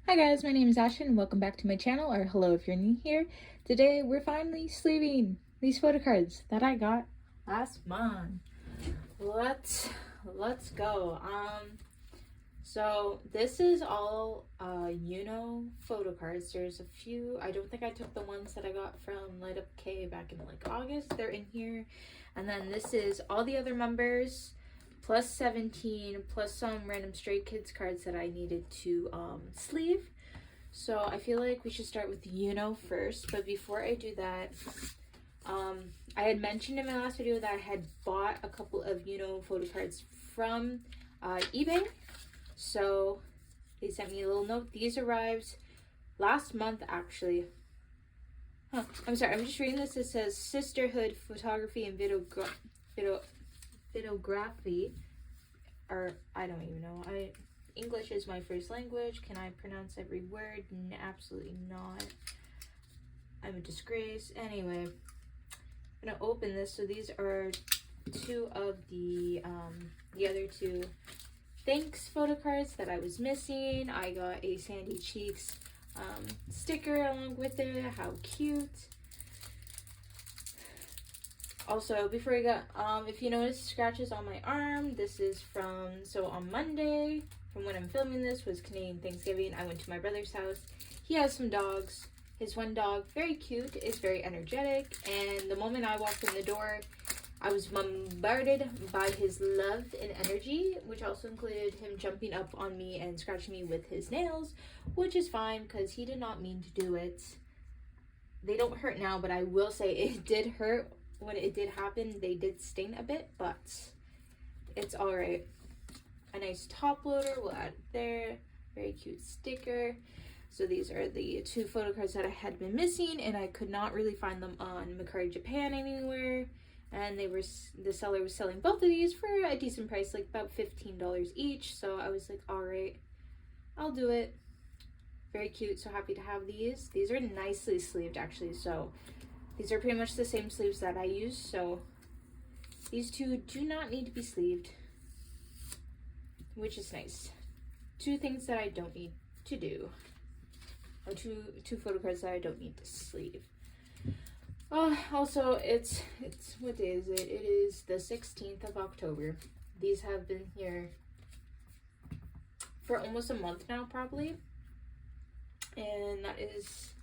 Hi guys, my name is Ashton and welcome back to my channel, or hello if you're new here. Today we're finally sleeving these photo cards that I got last month. Let's go. So this is all photo cards. There's a few. I don't think I took the ones that I got from Light Up K back in like August. They're in here. And then this is all the other members plus 17 plus some random Stray Kids cards that I needed to sleeve. So I feel like we should start with first, but before I do that, I had mentioned in my last video that I had bought a couple of photo cards from eBay. So they sent me a little note. These arrived last month actually. I'm sorry, I'm just reading this. It says Sisterhood Photography and Videography, or I don't even know. English is my first language. Can I pronounce every word? Absolutely not. I'm a disgrace. Anyway, I'm gonna open this. So these are two of the other two thanks photo cards that I was missing. I got a Sandy Cheeks sticker along with it. How cute. Also, before I got, if you notice scratches on my arm, this is from, so on Monday, from when I'm filming this, was Canadian Thanksgiving. I went to my brother's house. He has some dogs. His one dog, very cute, is very energetic, and the moment I walked in the door, I was bombarded by his love and energy, which also included him jumping up on me and scratching me with his nails, which is fine, because he did not mean to do it. They don't hurt now, but I will say it did hurt. When it did happen, they did sting a bit, but it's all right. A nice top loader, we'll add it there. Very cute sticker. So these are the two photo cards that I had been missing, and I could not really find them on Mercari Japan anywhere. And the seller was selling both of these for a decent price, like about $15 each. So I was like, all right, I'll do it. Very cute. So happy to have these. These are nicely sleeved actually. So these are pretty much the same sleeves that I use, so these two do not need to be sleeved, which is nice. Two things that I don't need to do, or two photo cards that I don't need to sleeve. Also, it's what day is it? It is the 16th of October. These have been here for almost a month now, probably, and that is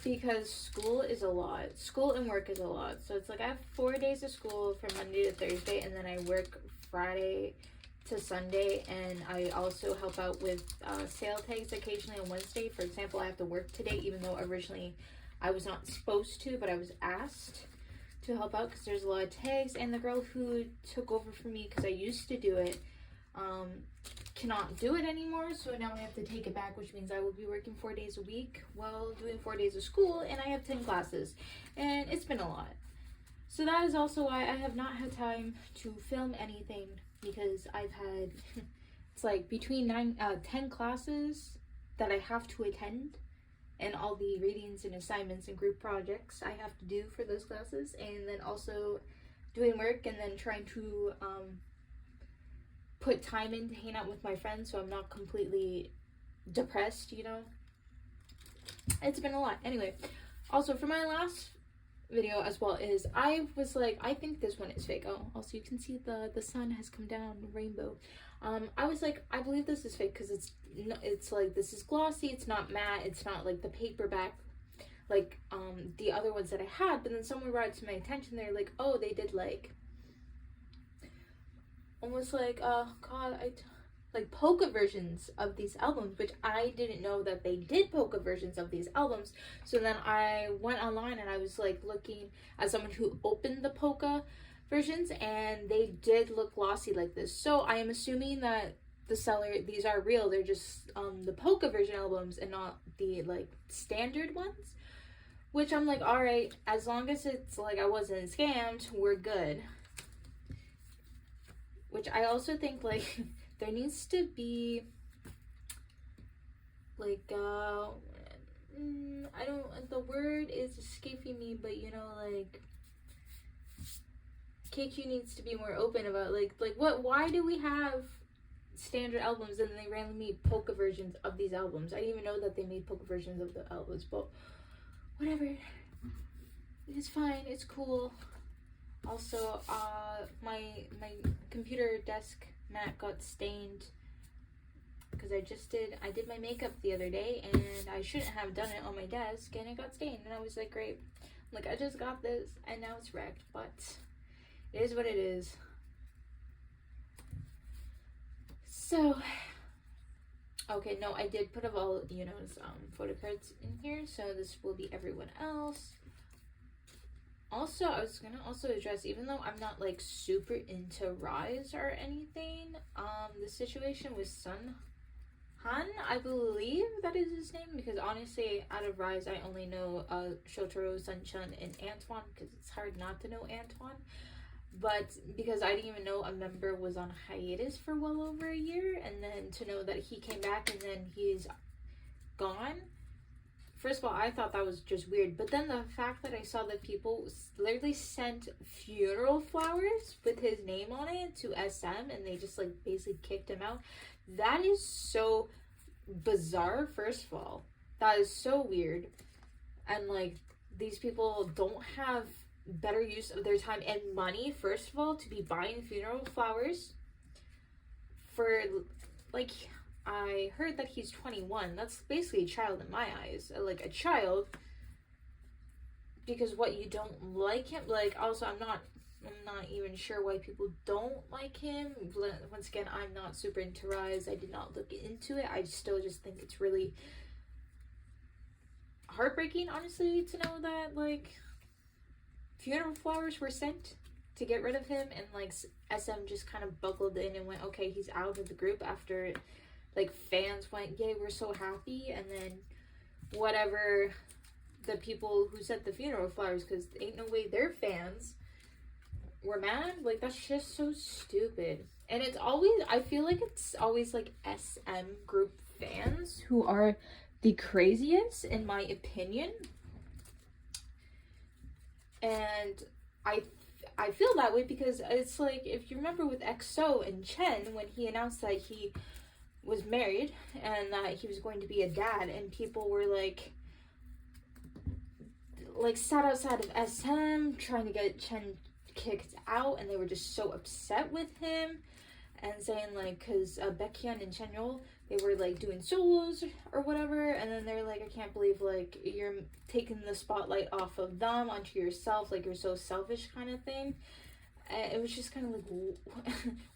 because school is a lot. School and work is a lot. So it's like I have 4 days of school from Monday to Thursday, and then I work Friday to Sunday, and I also help out with sale tags occasionally on Wednesday. For example, I have to work today, even though originally I was not supposed to, but I was asked to help out because there's a lot of tags, and the girl who took over for me, because I used to do it, cannot do it anymore, so now I have to take it back, which means I will be working 4 days a week while doing 4 days of school, and I have 10 classes, and it's been a lot. So that is also why I have not had time to film anything, because I've had it's like between 10 classes that I have to attend, and all the readings and assignments and group projects I have to do for those classes, and then also doing work, and then trying to put time in to hang out with my friends so I'm not completely depressed, you know. It's been a lot. Anyway, also for my last video as well is I was like, I think this one is fake. Oh, also you can see the sun has come down, rainbow. I was like, I believe this is fake because it's like, this is glossy, it's not matte, it's not like the paperback like the other ones that I had. But then someone brought it to my attention. They're like, oh, they did like almost like like polka versions of these albums, which I didn't know that they did polka versions of these albums. So then I went online and I was like looking at someone who opened the polka versions, and they did look glossy like this. So I am assuming that the seller, these are real. They're just the polka version albums and not the like standard ones, which I'm like, all right, as long as it's like I wasn't scammed, we're good. Which I also think like there needs to be like I don't, the word is escaping me, but you know, like KQ needs to be more open about like what, why do we have standard albums, and they randomly made polka versions of these albums. I didn't even know that they made polka versions of the albums, but whatever. It's fine. It's cool. Also, my computer desk mat got stained because I did my makeup the other day, and I shouldn't have done it on my desk, and it got stained, and I was like, great. Like, I just got this, and now it's wrecked, but it is what it is. So, okay, no, I did put a Yuno's photo cards in here, so this will be everyone else. Also, I was gonna also address, even though I'm not like super into Rise or anything, the situation with Sun Han, I believe that is his name, because honestly, out of Rise, I only know Shotaro, Sunchun, and Antoine, because it's hard not to know Antoine. But because I didn't even know a member was on hiatus for well over a year, and then to know that he came back and then he's gone. First of all, I thought that was just weird. But then the fact that I saw that people literally sent funeral flowers with his name on it to SM, and they just like basically kicked him out. That is so bizarre, first of all. That is so weird. And like, these people don't have better use of their time and money, first of all, to be buying funeral flowers for, like, I heard that he's 21. That's basically a child in my eyes. Like, a child. Because what, you don't like him? Like, also, I'm not even sure why people don't like him. Once again, I'm not super into Rise. I did not look into it. I still just think it's really heartbreaking, honestly, to know that, like, funeral flowers were sent to get rid of him, and like SM just kind of buckled in and went, okay, he's out of the group, after like fans went, yay, we're so happy, and then whatever, the people who sent the funeral flowers, because ain't no way their fans were mad. Like, that's just so stupid. And it's always, I feel like it's always like SM group fans who are the craziest, in my opinion. And I feel that way because it's like, if you remember with EXO and Chen, when he announced that he was married and that he was going to be a dad, and people were like sat outside of SM trying to get Chen kicked out, and they were just so upset with him and saying like, because Baekhyun and Chenyol, they were like doing solos or whatever, and then they're like, I can't believe like you're taking the spotlight off of them onto yourself, like you're so selfish, kind of thing. It was just kind of like,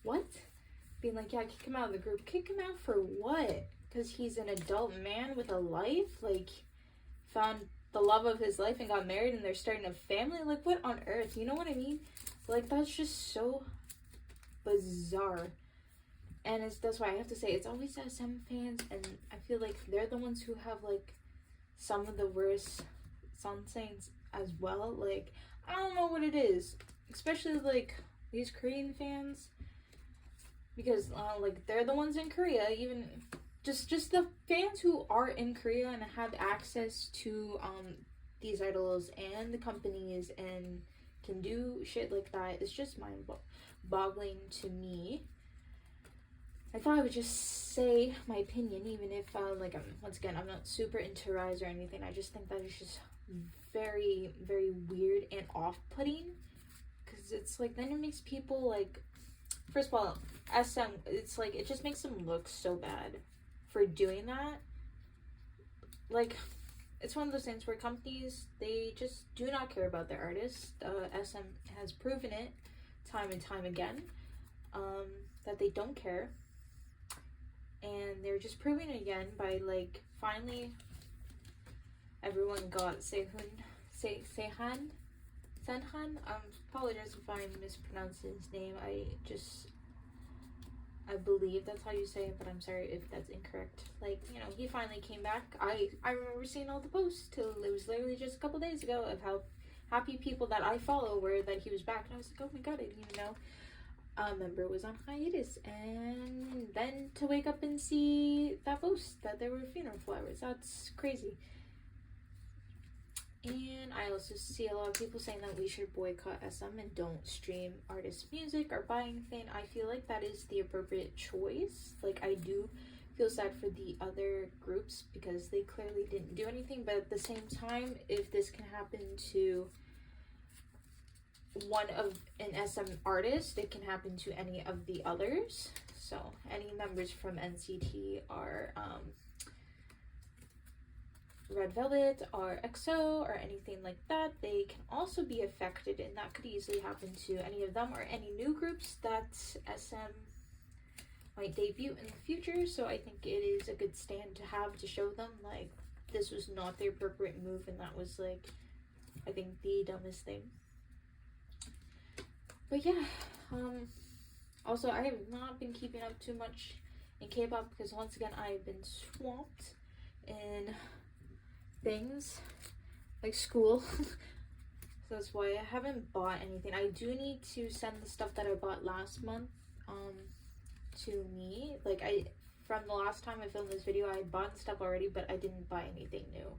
what? Being like, yeah, kick him out of the group. Kick him out for what? Because he's an adult man with a life, like found the love of his life and got married, and they're starting a family. Like, what on earth? You know what I mean? Like, that's just so bizarre. And that's why I have to say, it's always SM fans, and I feel like they're the ones who have like some of the worst sunsains as well. Like, I don't know what it is, especially like these Korean fans, because like they're the ones in Korea, even just the fans who are in Korea and have access to these idols and the companies and can do shit like that. It's just mind-boggling to me. I thought I would just say my opinion, even if, like, once again, I'm not super into Rise or anything. I just think that it's just very, very weird and off-putting. Because it's like, then it makes people, like, first of all, SM, it's like, it just makes them look so bad for doing that. Like, it's one of those things where companies, they just do not care about their artists. SM has proven it time and time again, that they don't care. And they're just proving it again by, like, finally everyone got Senhan. Apologize if I mispronounced his name. I believe that's how you say it, but I'm sorry if that's incorrect. Like, you know, he finally came back. I remember seeing all the posts till it was literally just a couple days ago of how happy people that I follow were that he was back. And I was like, oh my god, I didn't even know a member was on hiatus. And then to wake up and see that post that there were funeral flowers, that's crazy. And I also see a lot of people saying that we should boycott SM and don't stream artist music or buy anything. I feel like that is the appropriate choice. Like, I do feel sad for the other groups because they clearly didn't do anything, but at the same time, if this can happen to one of an SM artist, it can happen to any of the others. So any members from NCT are Red Velvet or EXO or anything like that, they can also be affected, and that could easily happen to any of them or any new groups that SM might debut in the future. So I think it is a good stand to have to show them like this was not the appropriate move, and that was like, I think, the dumbest thing. But yeah, also I have not been keeping up too much in K-pop because once again I've been swamped in things like school. So that's why I haven't bought anything. I do need to send the stuff that I bought last month to me. Like, from the last time I filmed this video, I bought stuff already, but I didn't buy anything new.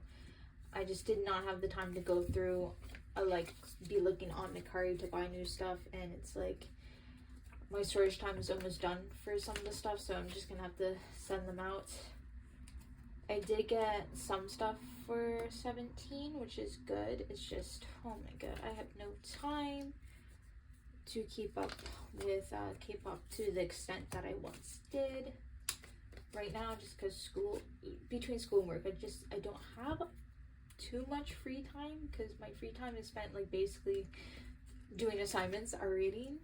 I just did not have the time to go through like be looking on Mercari to buy new stuff, and it's like my storage time is almost done for some of the stuff, so I'm just gonna have to send them out. I did get some stuff for 17, which is good. It's just, oh my god, I have no time to keep up with K-pop to the extent that I once did. Right now, just because between school and work, I don't have too much free time, because my free time is spent like basically doing assignments or reading,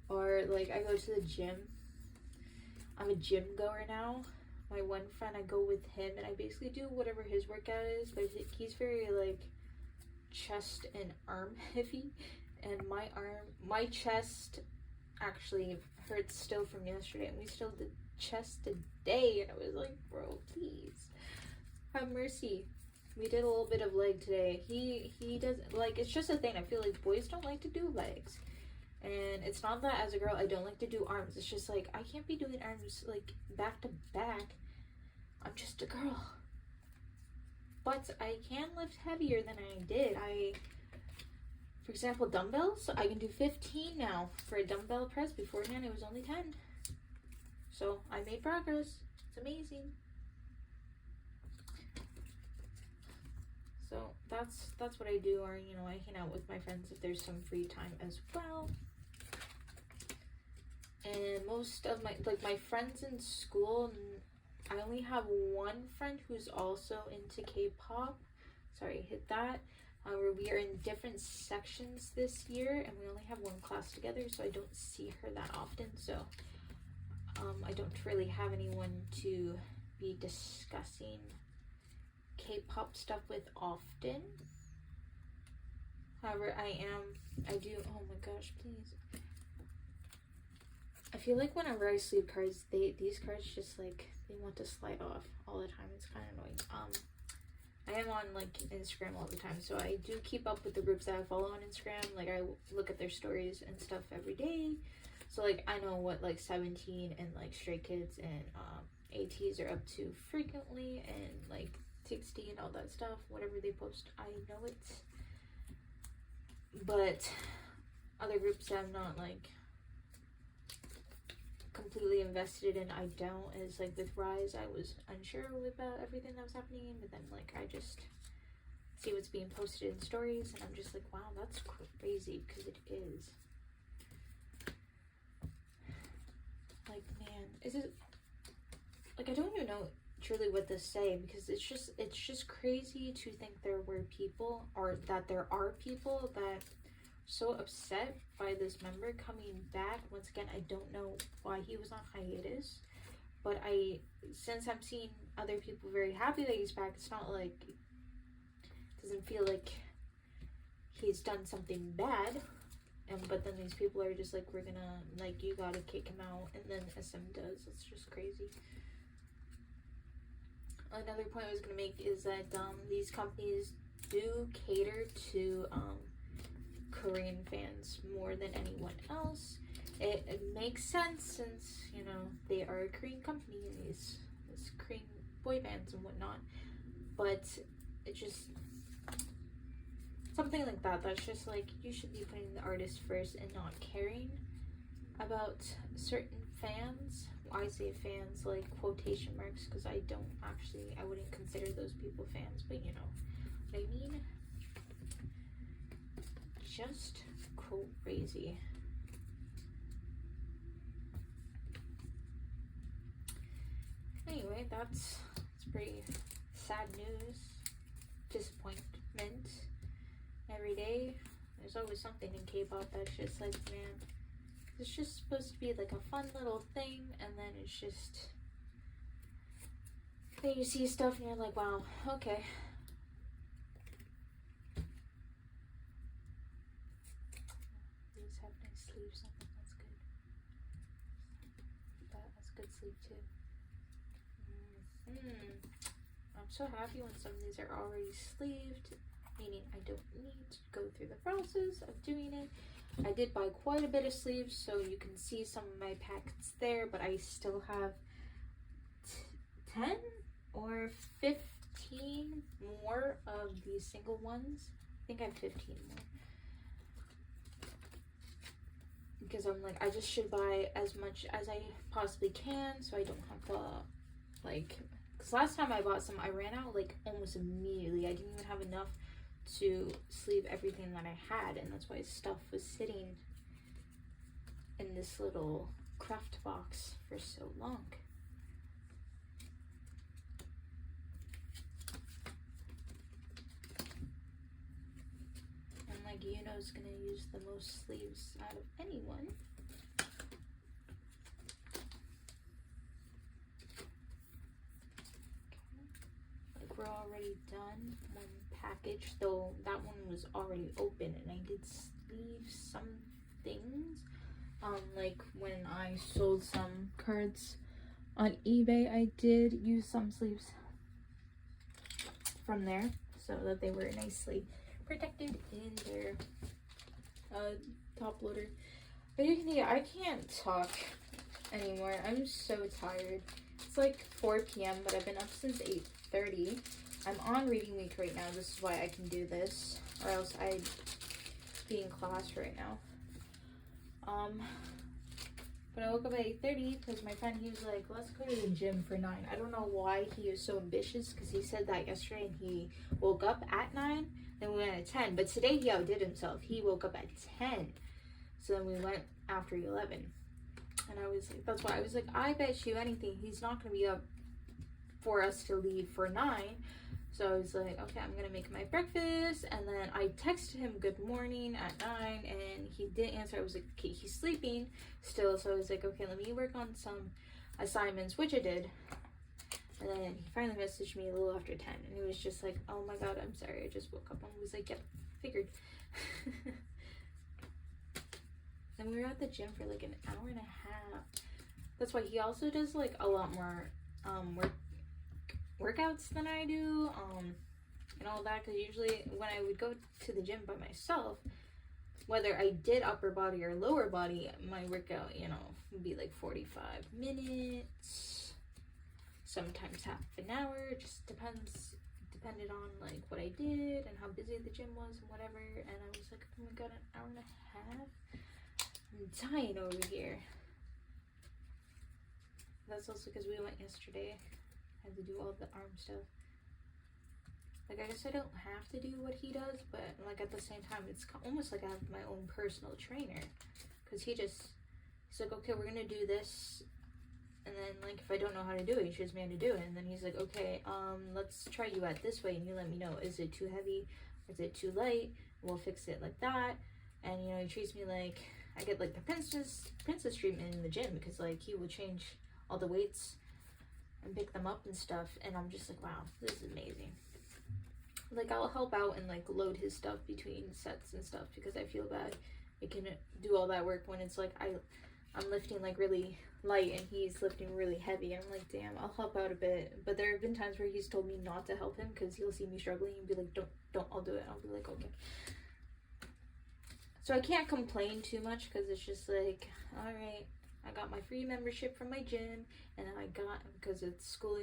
or like I go to the gym. I'm a gym goer now. My one friend, I go with him and I basically do whatever his workout is, but he's very like chest and arm heavy, and my chest actually hurts still from yesterday, and we still did chest today, and I was like, bro, please have mercy. We did a little bit of leg today. He does, like, it's just a thing. I feel like boys don't like to do legs, and it's not that as a girl I don't like to do arms. It's just like I can't be doing arms like back to back. I'm just a girl. But I can lift heavier than I did. For example, dumbbells, I can do 15 now for a dumbbell press. Beforehand it was only 10. So I made progress. It's amazing. So that's what I do, or you know, I hang out with my friends if there's some free time as well. And most of my friends in school, I only have one friend who's also into K-pop. Sorry, hit that. Where we are in different sections this year, and we only have one class together, so I don't see her that often. So I don't really have anyone to be discussing K-pop stuff with often. However, I do, oh my gosh, please. I feel like whenever I sleeve cards, these cards just like, they want to slide off all the time. It's kind of annoying. I am on like Instagram all the time, so I do keep up with the groups that I follow on Instagram. Like, I look at their stories and stuff every day. So like, I know what like 17 and like Stray Kids and ATs are up to frequently, and like TXT and all that stuff, whatever they post, I know it. But other groups that I'm not like completely invested in, I don't. As like with Rise, I was unsure about everything that was happening, but then like I just see what's being posted in stories, and I'm just like, wow, that's crazy, because it is. Like, man, is it like, I don't even know truly what to say, because it's just crazy to think there were people, or that there are people that are so upset by this member coming back. Once again, I don't know why he was on hiatus, but since I'm seeing other people very happy that he's back, it's not like, it doesn't feel like he's done something bad. But then these people are just like, we're gonna, like, you gotta kick him out, and then SM does. It's just crazy. Another point I was gonna make is that these companies do cater to Korean fans more than anyone else. It makes sense, since, you know, they are a Korean company, and these Korean boy bands and whatnot. But it just, something like that. That's just like, you should be putting the artist first and not caring about certain fans. I say fans like quotation marks because I wouldn't consider those people fans, but you know what I mean. Just crazy. Anyway, that's pretty sad news. Disappointment. Every day there's always something in K-pop that's just like, man, it's just supposed to be like a fun little thing, and then it's just, then you see stuff and you're like, wow, okay. These have nice sleeves on them, that's good. That's good sleeve too. I'm so happy when some of these are already sleeved, meaning I don't need to go through the process of doing it. I did buy quite a bit of sleeves, so you can see some of my packets there, but I still have 10 or 15 more of these single ones. I think I have 15 more. Because I'm like, I just should buy as much as I possibly can, so I don't have to, like, because last time I bought some, I ran out like almost immediately. I didn't even have enough to sleeve everything that I had, and that's why stuff was sitting in this little craft box for so long. And like, Yuno's gonna use the most sleeves out of anyone. We're already done one package, though that one was already open, and I did sleeve some things. Like when I sold some cards on eBay, I did use some sleeves from there so that they were nicely protected in their top loader. But you can see I can't talk anymore. I'm so tired. It's like 4 p.m. but I've been up since 8:30. I'm on reading week right now. This is why I can do this, or else I'd be in class right now. But I woke up at 8:30 because my friend, he was like, let's go to the gym for 9. I don't know why he was so ambitious, because he said that yesterday and he woke up at 9, then we went at 10. But today he outdid himself. He woke up at 10. So then we went after 11. And I was like, that's why I was like, I bet you anything he's not going to be up for us to leave for 9. So I was like, okay, I'm gonna make my breakfast, and then I texted him good morning at 9, and he didn't answer. I was like, okay, he's sleeping still. So I was like, okay, let me work on some assignments, which I did. And then he finally messaged me a little after 10, and he was just like, oh my god, I'm sorry, I just woke up. And I was like, yep, figured. And we were at the gym for like an hour and a half. That's why he also does like a lot more workouts than I do, and all that, because usually when I would go to the gym by myself, whether I did upper body or lower body, my workout, you know, would be like 45 minutes, sometimes half an hour. It just depended on like what I did and how busy the gym was and whatever. And I was like, oh my god, an hour and a half? I'm dying over here. That's also because we went yesterday. I had to do all the arm stuff. Like, I guess I don't have to do what he does, but like at the same time, it's almost like I have my own personal trainer, because he's like, okay, we're gonna do this, and then like if I don't know how to do it, he shows me how to do it, and then he's like, okay, let's try you at this way, and you let me know, is it too heavy, is it too light, we'll fix it like that. And you know, he treats me like I get like the princess treatment in the gym, because like he will change all the weights and pick them up and stuff, and I'm just like, wow, this is amazing. Like, I'll help out and like load his stuff between sets and stuff, because I feel bad I can do all that work when it's like I'm lifting like really light and he's lifting really heavy, and I'm like, damn, I'll help out a bit. But there have been times where he's told me not to help him because he'll see me struggling and be like, don't, I'll do it. I'll be like, okay. So I can't complain too much, because it's just like, all right, I got my free membership from my gym, and I got, because it's school,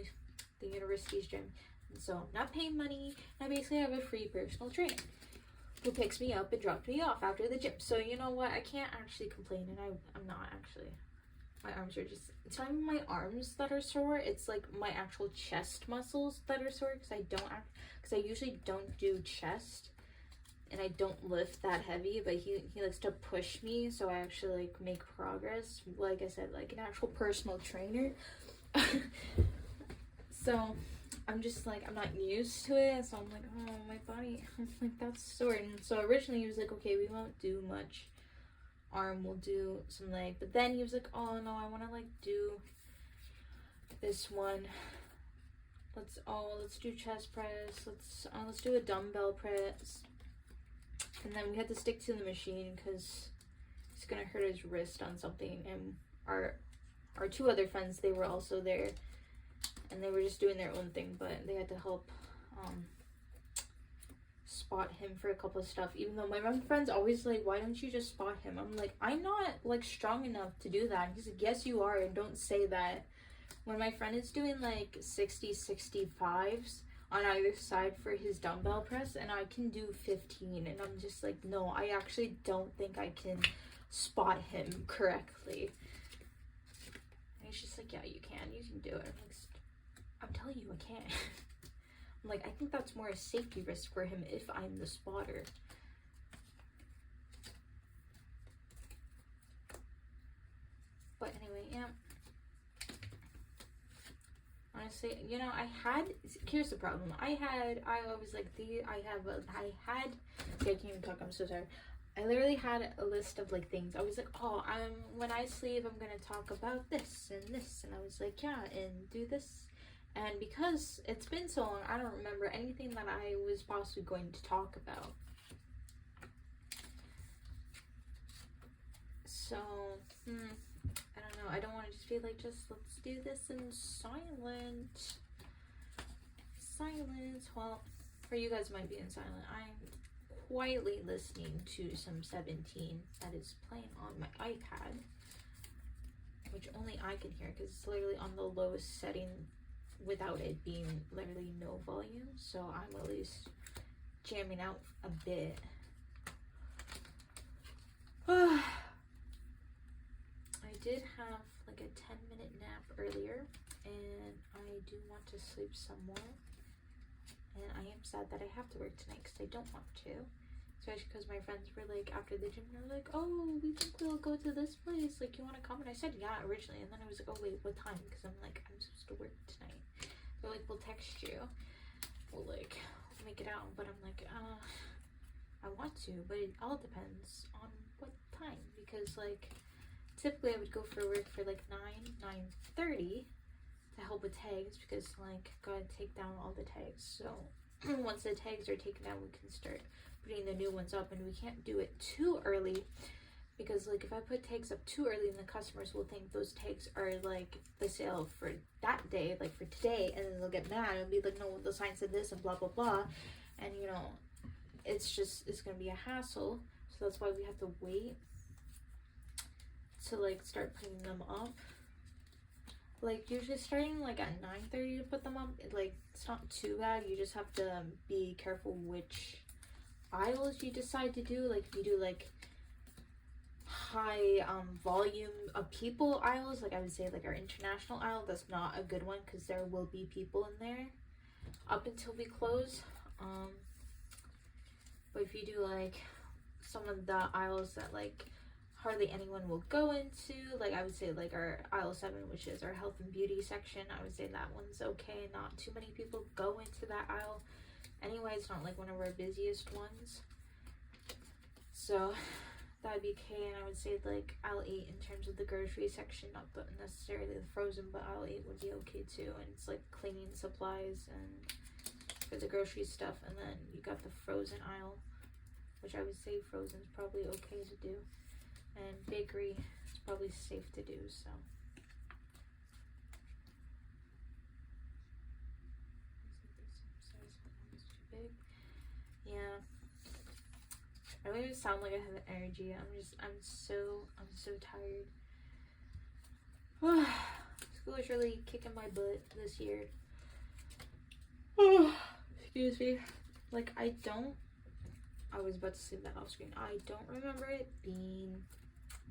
the university's gym, and so I'm not paying money. I basically have a free personal trainer, who picks me up and dropped me off after the gym. So you know what? I can't actually complain, and I'm not actually. My arms are just, it's not even my arms that are sore, it's like my actual chest muscles that are sore, because I usually don't do chest, and I don't lift that heavy, but he likes to push me, so I actually like make progress, like I said, like an actual personal trainer. So I'm just like, I'm not used to it, so I'm like, oh, my body, I'm like, that's sore. And so originally he was like, okay, we won't do much arm, we'll do some leg, but then he was like, oh no, I want to like do this one, let's do chest press, let's do a dumbbell press. And then we had to stick to the machine because he's gonna hurt his wrist on something. And our two other friends, they were also there, and they were just doing their own thing, but they had to help spot him for a couple of stuff, even though my friend's always like, why don't you just spot him? I'm like, I'm not like strong enough to do that. He's like, yes you are, and don't say that. When my friend is doing like 65s on either side for his dumbbell press, and I can do 15, and I'm just like, no, I actually don't think I can spot him correctly. And he's just like, yeah, you can do it. I'm telling you, I can't. I'm like, I think that's more a safety risk for him if I'm the spotter. But anyway, yeah. Honestly, you know, here's the problem. I was like, see, I can't even talk, I'm so sorry. I literally had a list of like things. I was like, oh, when I sleep, I'm gonna talk about this and this. And I was like, yeah, and do this. And because it's been so long, I don't remember anything that I was possibly going to talk about. So, I don't know. I don't want to just be like, let's do this in silence. Well, for you guys might be in silent. I'm quietly listening to some 17 that is playing on my iPad, which only I can hear because it's literally on the lowest setting without it being literally no volume, so I'm at least jamming out a bit. I did have like a 10-minute nap earlier, and I do want to sleep some more, and I am sad that I have to work tonight because I don't want to, especially because my friends were like, after the gym, they're like, oh, we think we'll go to this place, like, you want to come? And I said yeah originally, and then I was like, oh wait, what time? Because I'm like, I'm supposed to work tonight. They're like, we'll text you, we'll like make it out, but I'm like, I want to, but it all depends on what time, because like typically I would go for work for like 9:30 to help with tags, because like gotta take down all the tags. So once the tags are taken down, we can start putting the new ones up, and we can't do it too early, because like if I put tags up too early, then the customers will think those tags are like the sale for that day, like for today, and then they'll get mad and be like, no, the sign said this and blah blah blah, and you know, it's gonna be a hassle. So that's why we have to wait to like start putting them up. Like usually starting like at 9:30 to put them up, it's not too bad. You just have to be careful which aisles you decide to do. Like if you do like high volume of people aisles, like I would say like our international aisle, that's not a good one because there will be people in there up until we close. But if you do like some of the aisles that like hardly anyone will go into, like I would say like our aisle 7, which is our health and beauty section, I would say that one's okay. Not too many people go into that aisle anyway. It's not like one of our busiest ones, so that'd be okay. And I would say like aisle 8 in terms of the grocery section, not necessarily the frozen, but aisle 8 would be okay too. And it's like cleaning supplies and for the grocery stuff. And then you got the frozen aisle, which I would say frozen is probably okay to do, and bakery is probably safe to do. So yeah, I don't even sound like I have energy. I'm so tired. School is really kicking my butt this year. Excuse me. Like I don't I was about to say that off screen. I don't remember it being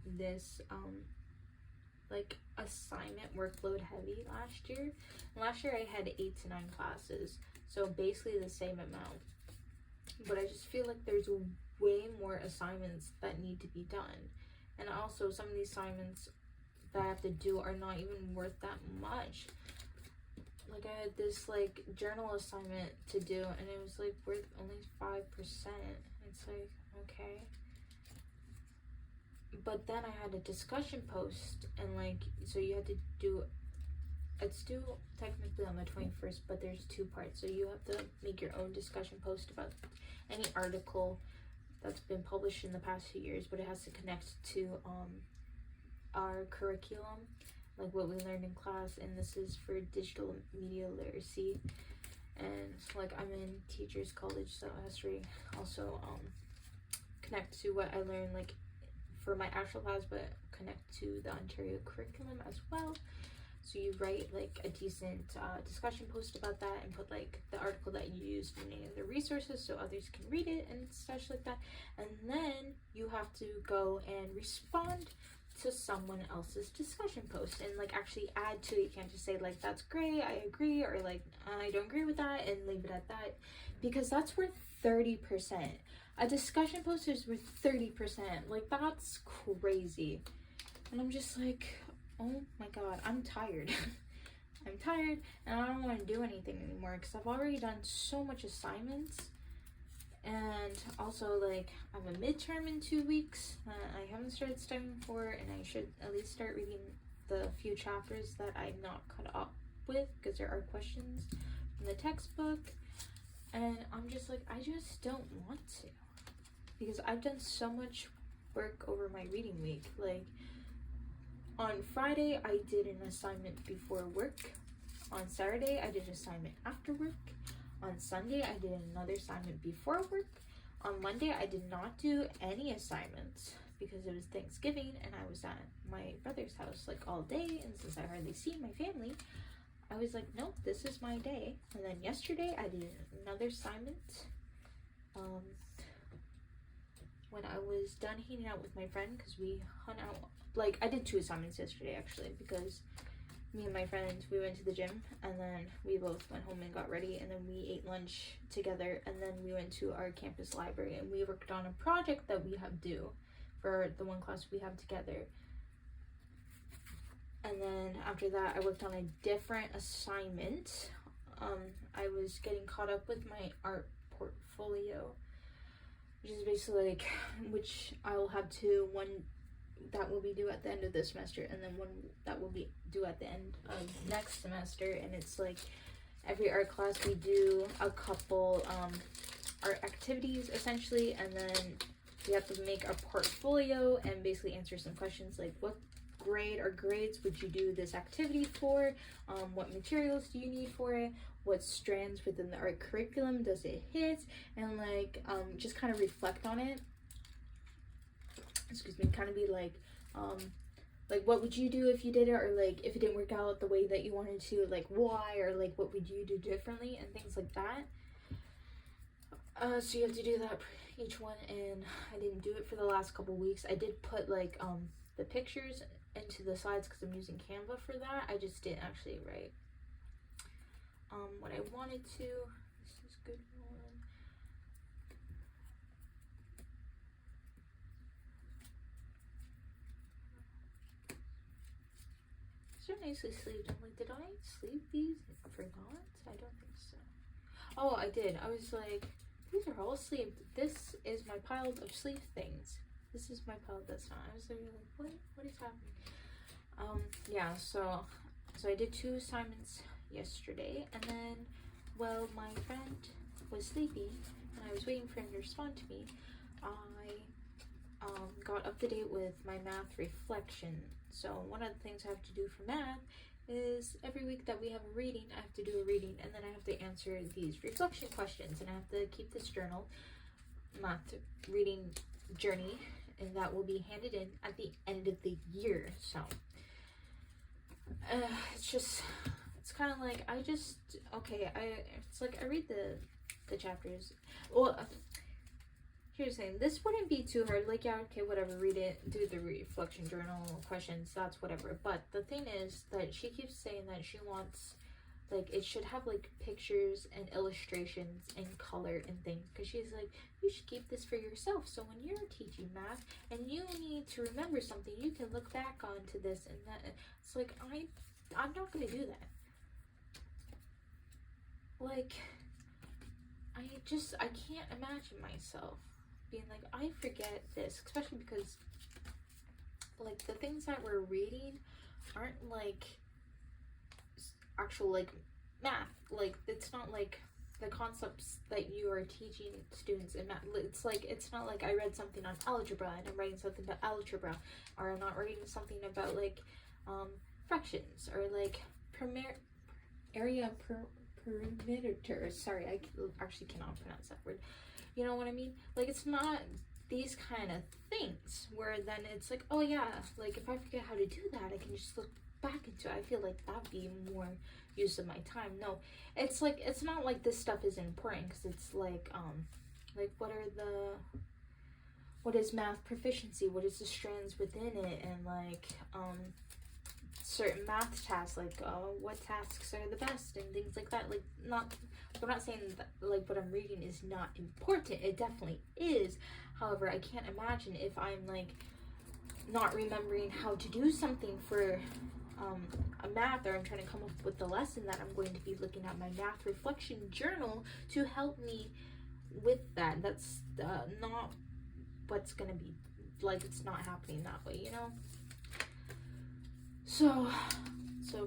this like assignment workload heavy last year. Last year I had 8 to 9 classes, so basically the same amount. But I just feel like there's way more assignments that need to be done, and also some of these assignments that I have to do are not even worth that much. Like I had this like journal assignment to do, and it was like worth only 5%. It's like, okay. But then I had a discussion post, and like, so you had to do, it's due technically on the 21st, but there's 2 parts. So you have to make your own discussion post about any article that's been published in the past few years, but it has to connect to our curriculum, like what we learned in class. And this is for digital media literacy, and like I'm in teachers college, so it has to also connect to what I learned like for my actual class, but connect to the Ontario curriculum as well. So you write like a decent discussion post about that, and put like the article that you used in any of the resources so others can read it and such like that. And then you have to go and respond to someone else's discussion post and like actually add to it. You can't just say like, that's great, I agree, or like, I don't agree with that, and leave it at that, because that's worth 30%. A discussion post is worth 30%. Like, that's crazy. And I'm just like, oh my god, I'm tired. I'm tired, and I don't want to do anything anymore because I've already done so much assignments. And also, like, I have a midterm in 2 weeks that I haven't started studying for, and I should at least start reading the few chapters that I'm not caught up with, because there are questions from the textbook. And I'm just like, I just don't want to, because I've done so much work over my reading week. Like, on Friday, I did an assignment before work. On Saturday, I did an assignment after work. On Sunday, I did another assignment before work. On Monday, I did not do any assignments because it was Thanksgiving and I was at my brother's house like all day. And since I hardly see my family, I was like, nope, this is my day. And then yesterday, I did another assignment. When I was done hanging out with my friend, because we hung out, like, I did 2 assignments yesterday actually, because me and my friends, we went to the gym, and then we both went home and got ready, and then we ate lunch together, and then we went to our campus library and we worked on a project that we have due for the one class we have together. And then after that, I worked on a different assignment. I was getting caught up with my art portfolio, which is basically like, which I will have 2, one that will be due at the end of this semester, and then one that will be due at the end of next semester. And it's like every art class we do a couple art activities essentially, and then we have to make a portfolio and basically answer some questions like, what grade or grades would you do this activity for, what materials do you need for it, what strands within the art curriculum does it hit, and like just kind of reflect on it. Excuse me, kind of be like what would you do if you did it, or like if it didn't work out the way that you wanted to, like why, or like what would you do differently, and things like that. So you have to do that each one, and I didn't do it for the last couple weeks. I did put like the pictures into the slides because I'm using Canva for that. I just didn't actually write what I wanted to. This is a good one. These are nicely sleeved. I'm like, did I sleeve these? I forgot? I don't think so. Oh, I did. I was like, these are all sleeved. This is my pile of sleeve things. This is my pile that's not. I was like, what is happening? Yeah, so I did 2 assignments yesterday, and then, well, my friend was sleepy, and I was waiting for him to respond to me. I got up to date with my math reflection. So one of the things I have to do for math is every week that we have a reading, I have to do a reading, and then I have to answer these reflection questions, and I have to keep this journal, math reading journey, and that will be handed in at the end of the year. So it's kind of like, it's like I read the chapters. Well, here's the thing. This wouldn't be too hard. Like, yeah, okay, whatever. Read it. Do the reflection journal questions. That's whatever. But the thing is that she keeps saying that she wants, like, it should have, like, pictures and illustrations and color and things. Because she's like, you should keep this for yourself. So when you're teaching math and you need to remember something, you can look back onto this and that. It's like, I'm not going to do that. Like, I can't imagine myself being like, I forget this, especially because, like, the things that we're reading aren't, like, actual, like, math. Like, it's not, like, the concepts that you are teaching students in math. It's, like, it's not like I read something on algebra and I'm writing something about algebra, or I'm not reading something about, like, fractions, or, like, perimeter. Sorry, I actually cannot pronounce that word. You know what I mean? Like, it's not these kind of things where then it's like, oh yeah, like, if I forget how to do that, I can just look back into it. I feel like that'd be more use of my time. No, it's like, it's not like this stuff is important, because it's like what is math proficiency, what is the strands within it, and like certain math tasks, like what tasks are the best and things like that. Like, I'm not saying that like what I'm reading is not important. It definitely is. However, I can't imagine if I'm like not remembering how to do something for a math, or I'm trying to come up with the lesson, that I'm going to be looking at my math reflection journal to help me with that. That's not what's gonna be, like, it's not happening that way, you know? So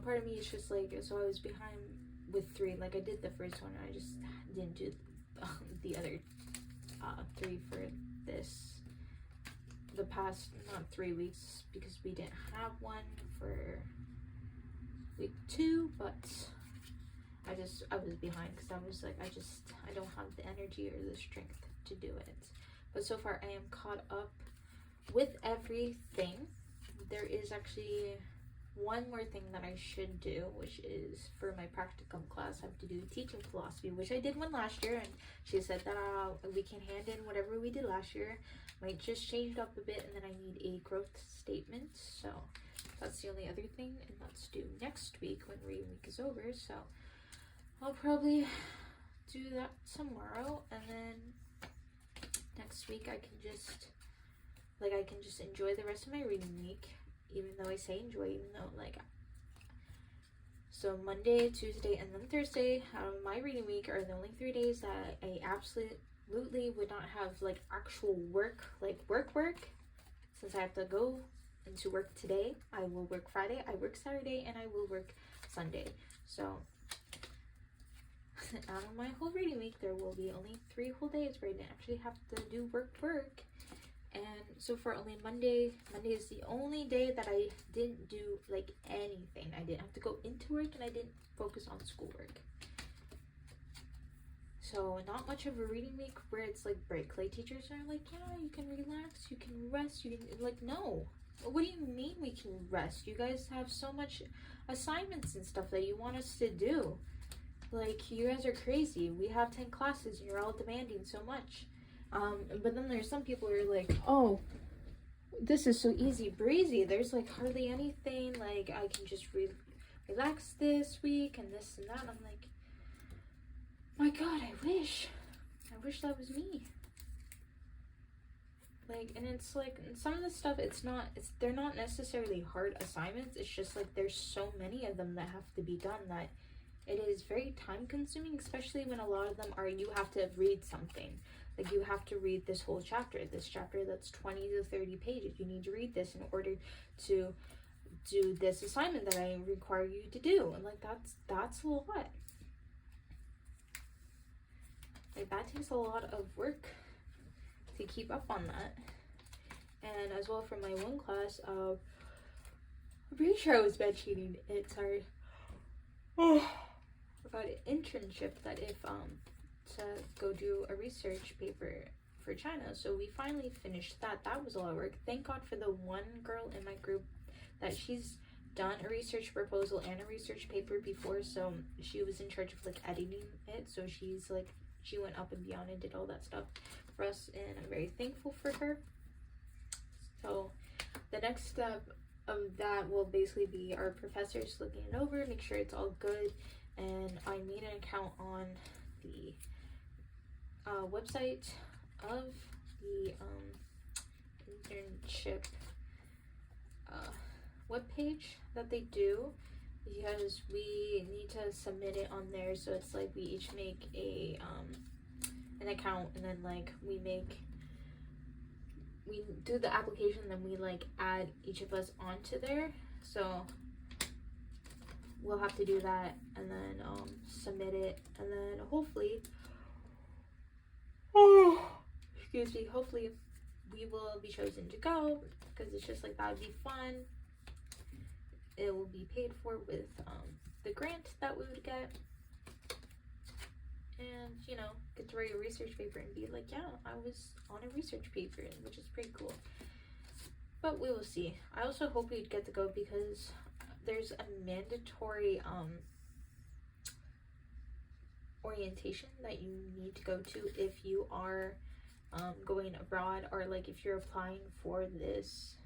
part of me is just like, so I was behind with 3. Like, I did the first one, and I just didn't do the other 3 for the past, not 3 weeks, because we didn't have one for week 2, but I was behind, because I was like, I don't have the energy or the strength to do it. But so far I am caught up with everything. There is actually one more thing that I should do, which is for my practicum class, I have to do teaching philosophy, which I did one last year, and she said that we can hand in whatever we did last year. Might just change it up a bit, and then I need a growth statement. So that's the only other thing, and that's due next week when reading week is over. So I'll probably do that tomorrow, and then next week I can just enjoy the rest of my reading week. Even though I say enjoy, even though, like, so Monday, Tuesday, and then Thursday out of my reading week are the only 3 days that I absolutely would not have, like, actual work, like, work. Since I have to go into work today, I will work Friday, I work Saturday, and I will work Sunday. So out of my whole reading week, there will be only 3 whole days where I didn't actually have to do work. And so for only Monday is the only day that I didn't do, like, anything. I didn't have to go into work, and I didn't focus on schoolwork. So not much of a reading week where it's like break. Like, teachers are like, yeah, you can relax, you can rest, you can, like, no. What do you mean we can rest? You guys have so much assignments and stuff that you want us to do. Like, you guys are crazy. We have 10 classes, and you're all demanding so much. But then there's some people who are like, oh, this is so easy breezy. There's, like, hardly anything. Like, I can just relax this week and this and that. And I'm like, my God, I wish that was me. Like, and it's like, some of the stuff, they're not necessarily hard assignments. It's just like, there's so many of them that have to be done that it is very time consuming, especially when a lot of them are, you have to read something. Like, you have to read this whole chapter, that's 20 to 30 pages. You need to read this in order to do this assignment that I require you to do. And, like, that's a lot. Like, that takes a lot of work to keep up on that. And as well for my one class, I'm pretty sure I was bed cheating. It's our about an internship that if to go do a research paper for China. So we finally finished that. That was a lot of work. Thank God for the one girl in my group that she's done a research proposal and a research paper before, so she was in charge of, like, editing it. So she's she went up and beyond and did all that stuff for us, and I'm very thankful for her. So the next step of that will basically be our professors looking it over, make sure it's all good, and I made an account on the website of the internship webpage that they do, because we need to submit it on there. So it's like we each make a an account, and then like we do the application, and then we like add each of us onto there. So we'll have to do that and then submit it, and then hopefully excuse me, hopefully we will be chosen to go, because it's just like that would be fun. It will be paid for with the grant that we would get, and you know, get to write a research paper and be like, yeah, I was on a research paper, which is pretty cool. But we will see. I also hope we'd get to go, because there's a mandatory orientation that you need to go to if you are going abroad, or like if you're applying for this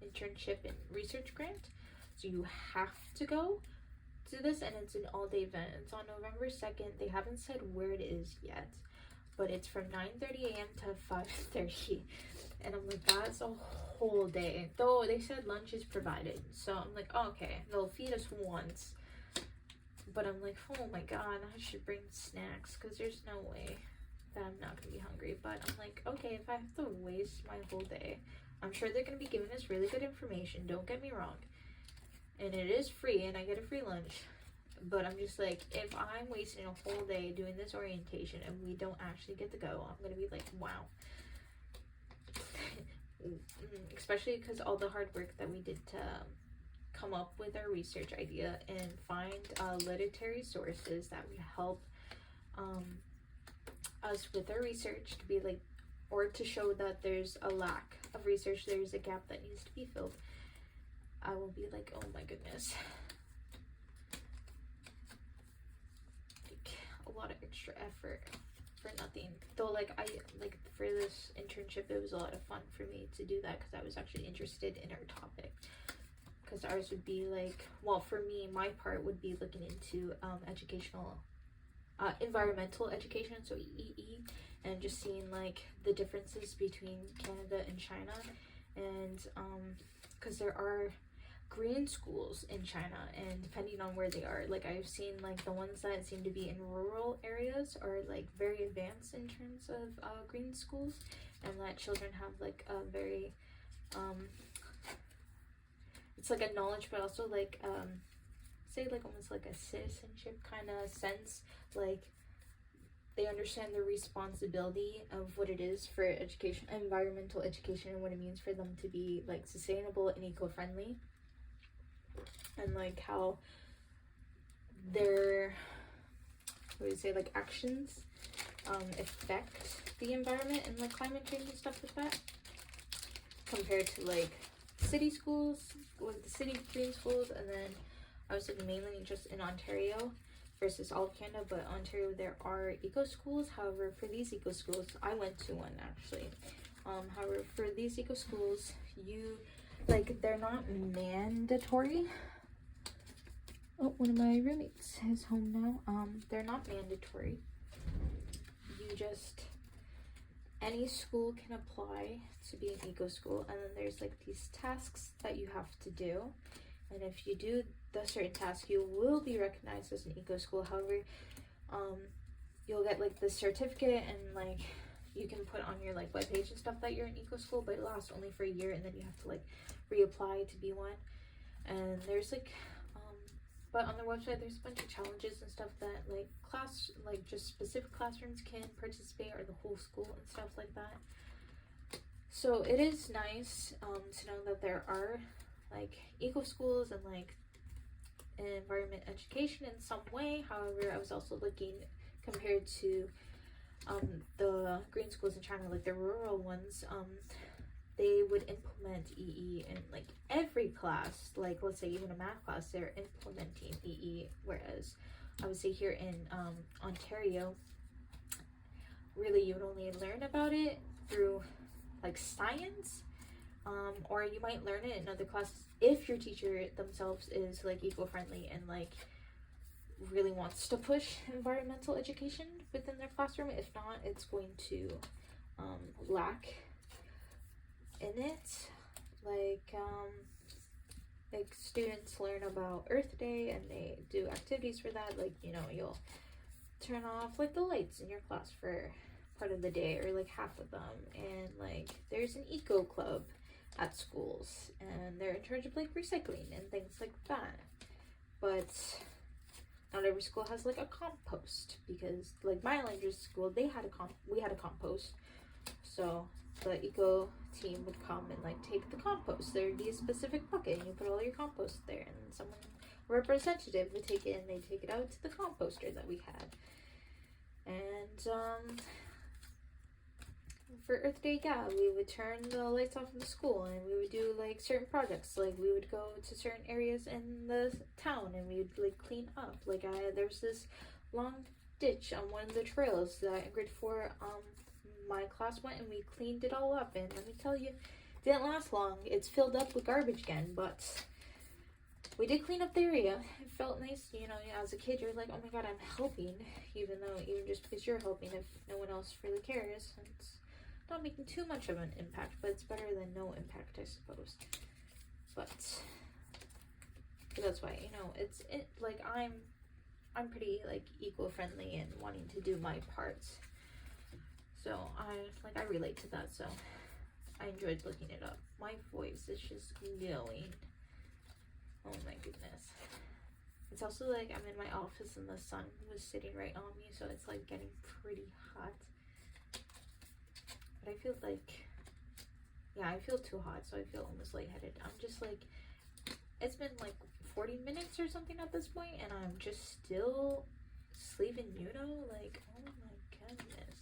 internship and research grant. So you have to go to this, and it's an all-day event. It's on November 2nd. They haven't said where it is yet, but it's from 9:30 a.m. to 5:30, and I'm like, that's a whole day. Though they said lunch is provided, so I'm like, oh, okay, they'll feed us once, but I'm like, oh my god, I should bring snacks, because there's no way that I'm not gonna be hungry. But I'm like, okay, if I have to waste my whole day, I'm sure they're gonna be giving us really good information, don't get me wrong, and it is free, and I get a free lunch. But I'm just like, if I'm wasting a whole day doing this orientation and we don't actually get to go, I'm gonna be like, wow. Especially because all the hard work that we did to come up with our research idea and find literary sources that would help us with our research, to be like, or to show that there's a lack of research, there's a gap that needs to be filled. I will be like, oh my goodness, like a lot of extra effort for nothing. Though like for this internship, it was a lot of fun for me to do that, because I was actually interested in our topic. Because ours would be like, well, for me, my part would be looking into educational environmental education, so EE, and just seeing like the differences between Canada and China. And because there are green schools in China, and depending on where they are, like I've seen like the ones that seem to be in rural areas are like very advanced in terms of green schools, and that children have like a very it's like a knowledge, but also like say like almost like a citizenship kind of sense, like they understand the responsibility of what it is for education, environmental education, and what it means for them to be like sustainable and eco-friendly, and like how their, what do you say, like actions affect the environment and like climate change and stuff like that, compared to like city schools, with the city green schools. And then I was like mainly just in Ontario versus all of Canada, but Ontario there are eco schools. However, for these eco schools, I went to one actually. However, for these eco schools, you like, they're not mandatory. Oh, one of my roommates is home now. They're not mandatory. You just, any school can apply to be an eco school, and then there's like these tasks that you have to do, and if you do the certain task, you will be recognized as an eco school. However, you'll get like the certificate, and like you can put on your like webpage and stuff that you're an eco school, but it lasts only for a year, and then you have to like reapply to be one. And there's like but on their website there's a bunch of challenges and stuff that like just specific classrooms can participate, or the whole school and stuff like that. So it is nice to know that there are like eco schools and like environment education in some way. However, I was also looking compared to the green schools in China, like the rural ones, they would implement EE in like every class. Like let's say even a math class, they're implementing EE, whereas I would say here in Ontario, really you would only learn about it through like science, or you might learn it in other classes if your teacher themselves is like eco-friendly and like really wants to push environmental education within their classroom. If not, it's going to lack in it. Like students learn about Earth Day and they do activities for that. Like, you know, you'll turn off like the lights in your class for part of the day or like half of them, and like there's an eco club at schools and they're in charge of like recycling and things like that. But not every school has like a compost, because like my elementary school, we had a compost. So the eco team would come and like take the compost. There'd be a specific bucket and you put all your compost there, and someone, a representative, would take it and they take it out to the composter that we had. And for Earth Day, yeah, we would turn the lights off in the school and we would do like certain projects. Like we would go to certain areas in the town and we would like clean up. Like there was this long ditch on one of the trails that in grade 4 my class went and we cleaned it all up, and let me tell you, it didn't last long. It's filled up with garbage again, but we did clean up the area. It felt nice, you know, as a kid, you're like, oh my god, I'm helping, even just because you're helping, if no one else really cares. It's not making too much of an impact, but it's better than no impact, I suppose. But that's why, you know, like I'm pretty like eco-friendly and wanting to do my parts. So I relate to that, so I enjoyed looking it up. My voice is just going. Oh my goodness. It's also like I'm in my office and the sun was sitting right on me, so it's like getting pretty hot. But I feel like, yeah, I feel too hot, so I feel almost lightheaded. I'm just like, it's been like 40 minutes or something at this point, and I'm just still sleeping, you know? Like, oh my goodness.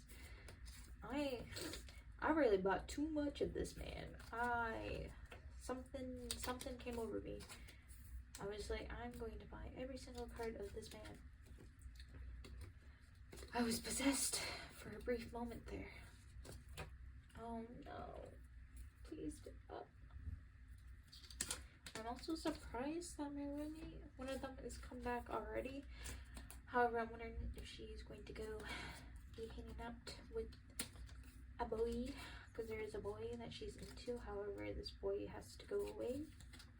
I really bought too much of this man. Something came over me. I was like, I'm going to buy every single card of this man. I was possessed for a brief moment there. Oh no. Please get up. I'm also surprised that my roommate, one of them, has come back already. However, I'm wondering if she's going to go be hanging out with a boy, because there is a boy that she's into. However, this boy has to go away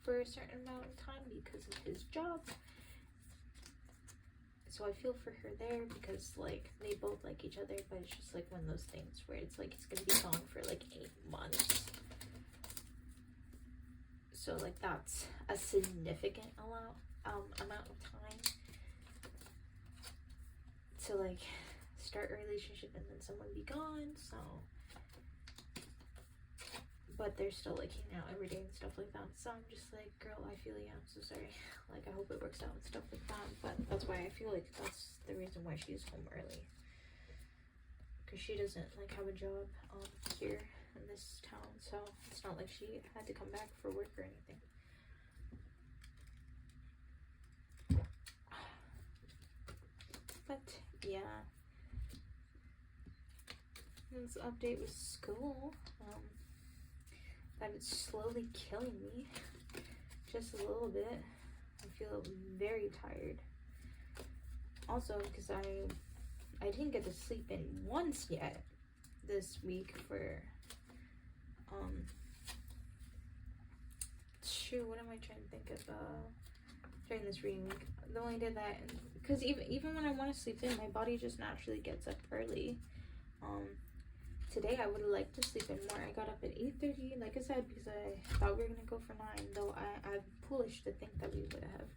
for a certain amount of time because of his job. So I feel for her there, because like they both like each other, but it's just like one of those things where it's like he's gonna be gone for like 8 months. So like that's a significant amount of time to like start a relationship and then someone be gone. So, but they're still like hanging out every day and stuff like that. So I'm just like, girl, I feel you. I'm so sorry. Like, I hope it works out and stuff like that. But that's why I feel like that's the reason why she's home early, because she doesn't like have a job here in this town. So it's not like she had to come back for work or anything. But yeah, this update with school, that it's slowly killing me just a little bit. I feel very tired. Also, because I didn't get to sleep in once yet this week for shoot, what am I trying to think of during this reading week? I only did that because even when I want to sleep in, my body just naturally gets up early. Today I would have liked to sleep in more. I got up at 8:30, like I said, because I thought we were gonna go for 9. Though I'm foolish to think that we would have.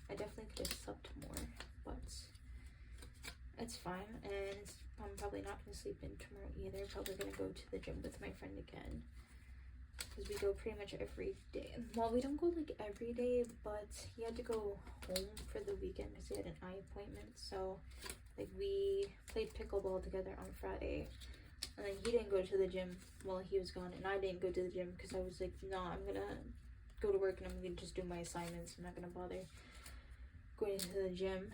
I definitely could have slept more, but it's fine. And I'm probably not gonna sleep in tomorrow either. Probably gonna go to the gym with my friend again, because we go pretty much every day. Well, we don't go like every day, but he had to go home for the weekend because he had an eye appointment. So like we played pickleball together on Friday. And then he didn't go to the gym while he was gone, and I didn't go to the gym because I was like, no, I'm gonna go to work and I'm gonna just do my assignments. I'm not gonna bother going to the gym.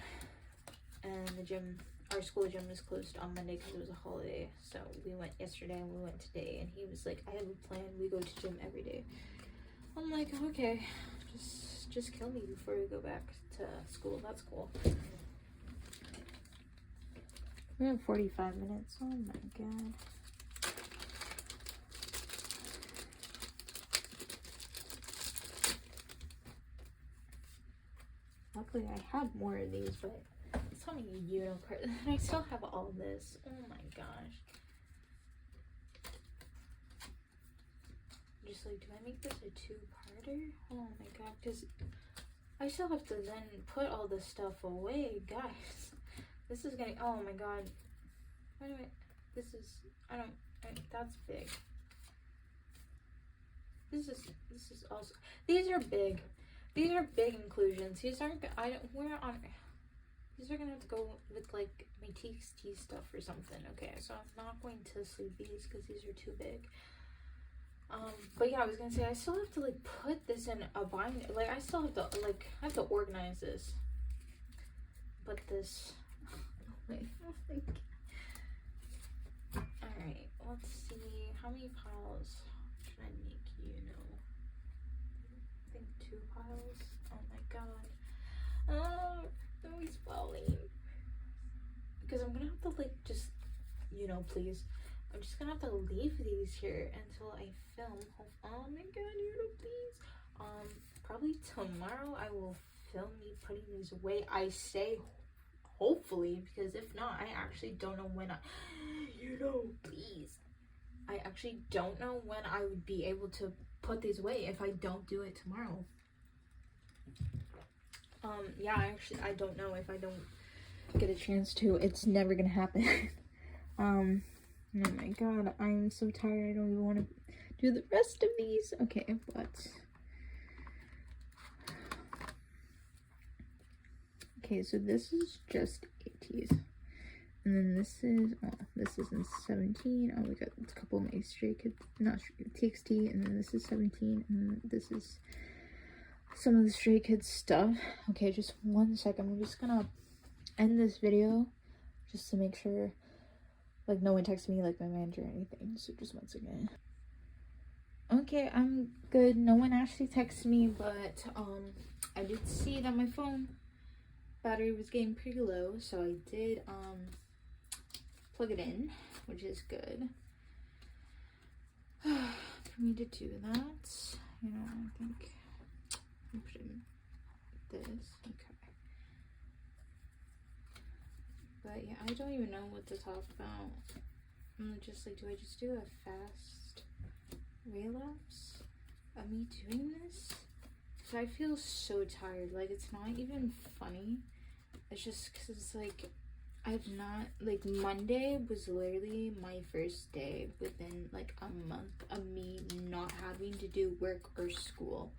And the gym our school gym was closed on Monday because it was a holiday. So we went yesterday and we went today, and he was like, I have a plan, we go to gym every day. I'm like, okay, just kill me before we go back to school. That's cool. We have 45 minutes. Oh my god. Luckily I had more of these, but so many unicorns. And I still have all this. Oh my gosh. Just like, do I make this a two-parter? Oh my god, because I still have to then put all this stuff away, guys. This is getting, oh my god. Wait a minute. This is, that's big. This is also, these are big. These are big inclusions. These aren't, these are gonna have to go with like my TXT stuff or something. Okay, so I'm not going to sleeve these because these are too big. But yeah, I was gonna say, I still have to like put this in a binder. Like I still have to, like, I have to organize this. But this, wait, alright, let's see, how many piles should I make, you know? I think 2 piles. Oh my god. Oh, I'm swelling. Because I'm gonna have to like just, you know, please. I'm just gonna have to leave these here until I film. Oh my god, you know, please. Probably tomorrow I will film me putting these away. I say hopefully, because if not, I actually don't know when you know, please. I actually don't know when I would be able to put these away if I don't do it tomorrow. Yeah, I don't know if I don't get a chance to. It's never gonna happen. Oh my god, I'm so tired. I don't even want to do the rest of these. Okay, but okay, so this is just 80s, and then this is in 17. Oh, we got a couple of my stray kids, not stray, TXT, and then this is 17, and this is some of the stray kids stuff. Okay, just 1 second. I'm just gonna end this video just to make sure like no one texts me, like my manager or anything. So just 1 second. Okay, I'm good. No one actually texted me, but I did see that my phone battery was getting pretty low, so I did plug it in, which is good for me to do that. You know, I think I'll put in this. Okay. But yeah, I don't even know what to talk about. I'm just like, do I just do a fast relapse of me doing this? Because I feel so tired. Like, it's not even funny. It's just because it's like, I've not, like, Monday was literally my first day within like a month of me not having to do work or school.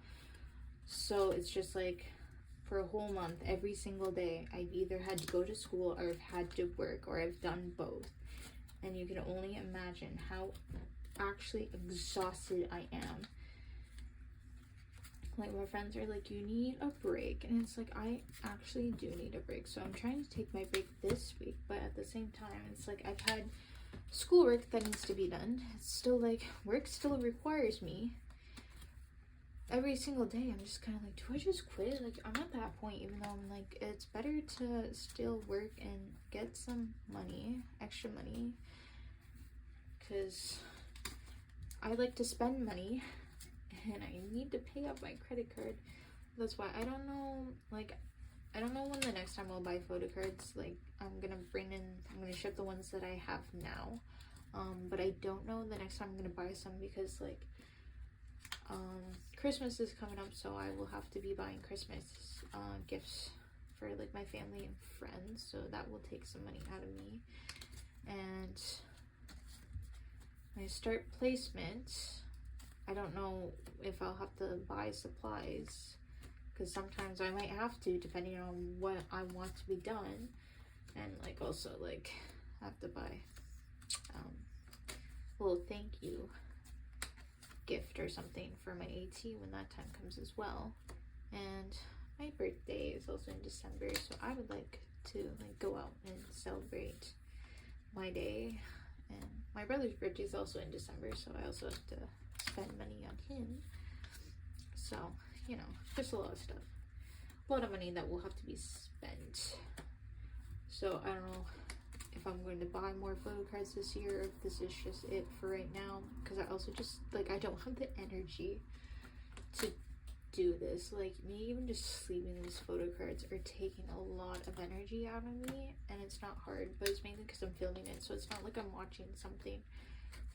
So it's just like, for a whole month, every single day, I've either had to go to school or I've had to work, or I've done both. And you can only imagine how actually exhausted I am. Like, my friends are like, you need a break. And it's like, I actually do need a break. So I'm trying to take my break this week. But at the same time, it's like, I've had schoolwork that needs to be done. It's still like, work still requires me. Every single day, I'm just kind of like, do I just quit? Like, I'm at that point, even though I'm like, it's better to still work and get some money, extra money, because I like to spend money, and I need to pay up my credit card. That's why I don't know, like, I don't know when the next time I'll buy photo cards. Like, I'm gonna ship the ones that I have now, but I don't know the next time I'm gonna buy some, because, like, Christmas is coming up, so I will have to be buying Christmas gifts for like my family and friends, so that will take some money out of me. And my start placement, I don't know if I'll have to buy supplies, because sometimes I might have to, depending on what I want to be done, and like also like have to buy a little thank you gift or something for my AT when that time comes as well. And my birthday is also in December, so I would like to like go out and celebrate my day. And my brother's birthday is also in December, so I also have to spend money on him. So, you know, just a lot of stuff. A lot of money that will have to be spent. So I don't know if I'm going to buy more photo cards this year, or if this is just it for right now. Because I also just, like, I don't have the energy to do this. Like, me even just sleeping these photo cards are taking a lot of energy out of me. And it's not hard, but it's mainly because I'm filming it. So it's not like I'm watching something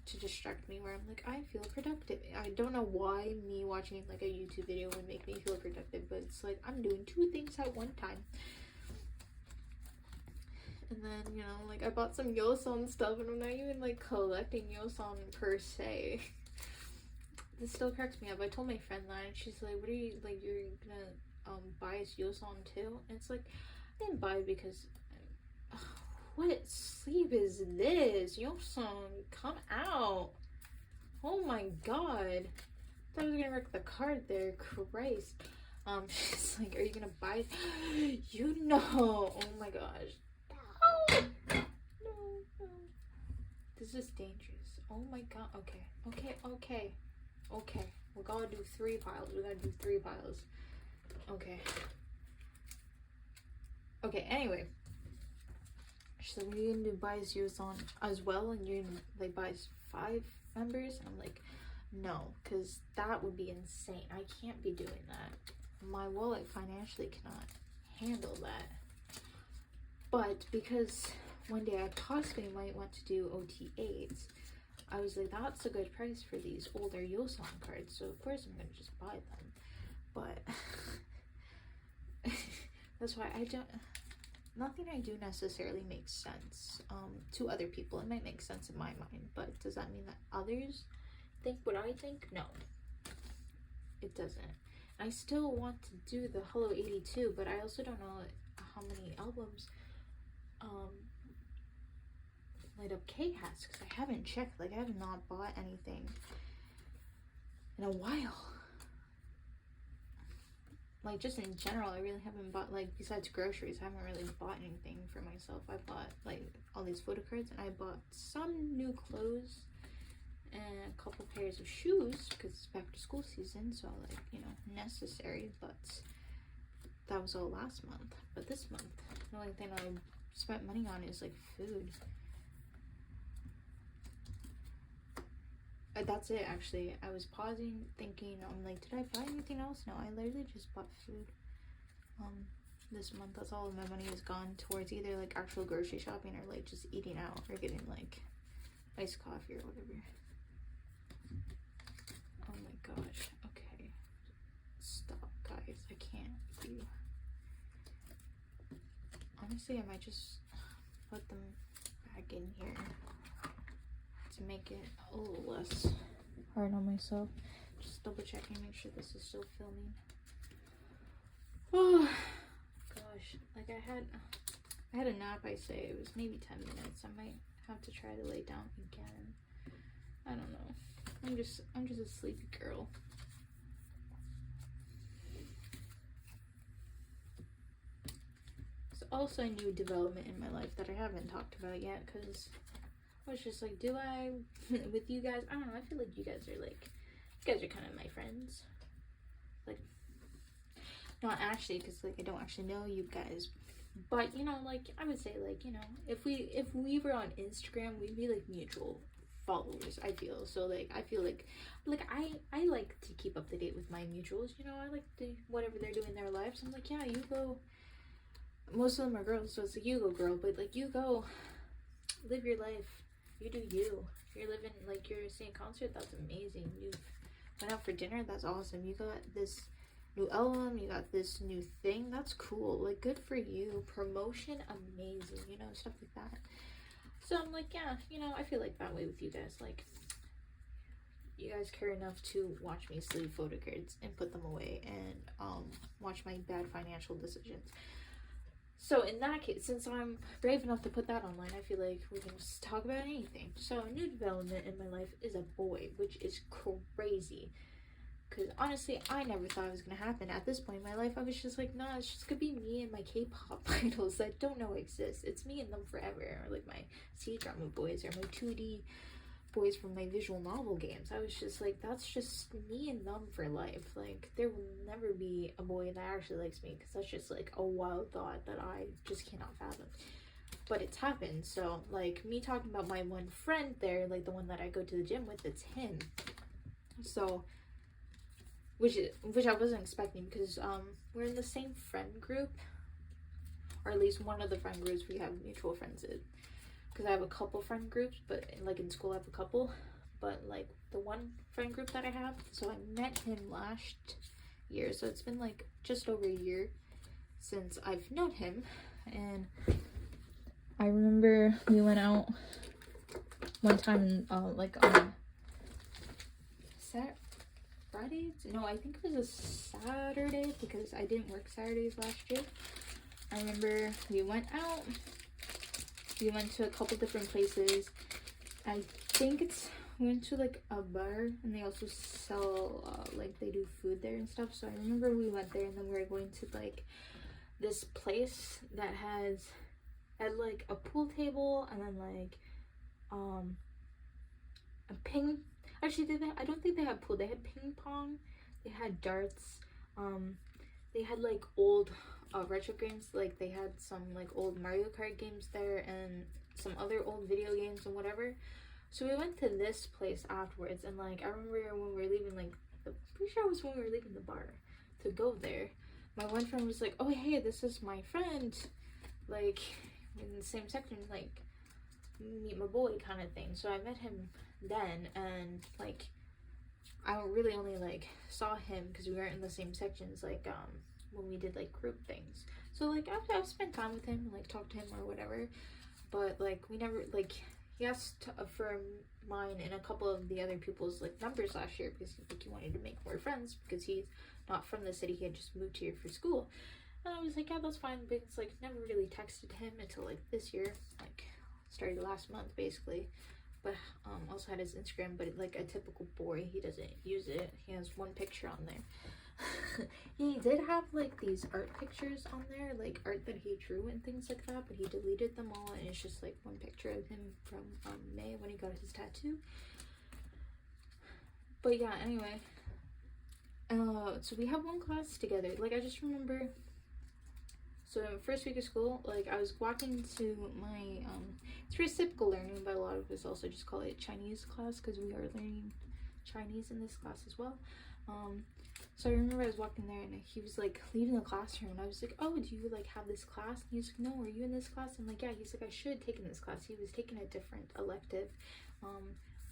to distract me where I'm like, I feel productive. I don't know why me watching like a YouTube video would make me feel productive, but it's like I'm doing 2 things at one time. And then, you know, like I bought some Yoson stuff, and I'm not even like collecting Yoson per se. This still cracks me up. I told my friend that, and she's like, what are you, like, you're gonna buy us Yoson too? And it's like, I didn't buy it because what sleep is this? Yoson, come out. Oh my god. I thought I was gonna wreck the card there. Christ. She's like, are you gonna buy it? You know. Oh my gosh. No. This is dangerous. Oh my god. Okay. We gotta do 3 piles. Okay, anyway. So we're gonna buy Yoson as well, and you're gonna like buy 5 members, and I'm like, no, because that would be insane. I can't be doing that. My wallet financially cannot handle that. But because one day I possibly might want to do OT8s, I was like, that's a good price for these older Yoson cards, so of course I'm gonna just buy them. But that's why I don't. Nothing I do necessarily makes sense to other people. It might make sense in my mind, but does that mean that others think what I think? No, it doesn't. I still want to do the Hello 82, but I also don't know how many albums Light Up K has, because I haven't checked. Like, I have not bought anything in a while. Like, just in general, I really haven't bought, like, besides groceries, I haven't really bought anything for myself. I bought, like, all these photo cards, and I bought some new clothes and a couple pairs of shoes, because it's back to school season, so, like, you know, necessary, but that was all last month. But this month, the only thing I spent money on is, like, food. That's it, actually. I was pausing, thinking, I'm like, did I buy anything else? No, I literally just bought food this month. That's all of my money has gone towards either like actual grocery shopping or like just eating out or getting like iced coffee or whatever. Oh my gosh. Okay, stop, guys. I can't do. Honestly, I might just put them back in here to make it a little less hard on myself. Just double checking, make sure this is still filming. Oh gosh, like I had a nap. I say it was maybe 10 minutes. I might have to try to lay down again. I don't know. I'm just a sleepy girl. It's also a new development in my life that I haven't talked about yet, because I was just like, do I with you guys? I don't know. I feel like you guys are kind of my friends. Like, not actually, because like I don't actually know you guys, but you know, like I would say, like, you know, if we were on Instagram, we'd be like mutual followers. I feel so. Like I feel like I like to keep up to date with my mutuals. You know, I like to whatever they're doing in their lives. I'm like, yeah, you go. Most of them are girls, so it's like, you go, girl. But like, you go live your life. You do you. If you're living, like, you're seeing a concert, that's amazing. You went out for dinner, that's awesome. You got this new album, you got this new thing, that's cool. Like, good for you. Promotion, amazing. You know, stuff like that. So I'm like, yeah, you know, I feel like that way with you guys. Like, you guys care enough to watch me sleeve photo cards and put them away and watch my bad financial decisions. So in that case, since I'm brave enough to put that online, I feel like we can just talk about anything. So a new development in my life is a boy, which is crazy. Because honestly, I never thought it was gonna happen. At this point in my life, I was just like, nah, it's just gonna be me and my K-pop idols that don't know exist. It's me and them forever. Or like my C-drama boys, or my 2D boys from my visual novel games. I was just like, that's just me and them for life. Like, there will never be a boy that actually likes me, because that's just like a wild thought that I just cannot fathom. But it's happened. So like, me talking about my one friend there, like the one that I go to the gym with, it's him. So which I wasn't expecting, because we're in the same friend group, or at least one of the friend groups we have mutual friends in. Because I have a couple friend groups, but like in school I have a couple, but like the one friend group that I have, so I met him last year, so it's been like just over a year since I've known him. And I remember we went out one time, like on Friday? No, I think it was a Saturday, because I didn't work Saturdays last year. I remember we went out. We went to a couple different places. I think we went to like a bar, and they also sell like they do food there and stuff. So I remember we went there, and then we were going to like this place that had like a pool table, and then like a ping. Actually, I don't think they had pool. They had ping pong. They had darts. They had like old retro games. Like they had some like old Mario Kart games there, and some other old video games and whatever. So we went to this place afterwards, and like I remember when we were leaving, like pretty sure it was when we were leaving the bar to go there, my one friend was like, oh hey, this is my friend, like in the same section, like meet my boy kind of thing. So I met him then, and like I really only like saw him because we weren't in the same sections, like when we did like group things. So like I've spent time with him and like talked to him or whatever, but like we never, like he asked for mine and a couple of the other people's like numbers last year, because like he wanted to make more friends, because he's not from the city, he had just moved here for school. And I was like, yeah, that's fine, but it's like never really texted him until like this year, like started last month basically. But also had his Instagram, but like a typical boy, he doesn't use it. He has one picture on there. He did have like these art pictures on there, like art that he drew and things like that, but he deleted them all, and it's just like one picture of him from May when he got his tattoo. But yeah, anyway, so we have one class together. Like I just remember, so first week of school, like I was walking to my it's reciprocal learning, but a lot of us also just call it Chinese class, because we are learning Chinese in this class as well. So I remember I was walking there, and he was like leaving the classroom, and I was like, oh, do you like have this class? And he's like, no, are you in this class? I'm like, yeah. He's like, I should have taken this class. He was taking a different elective,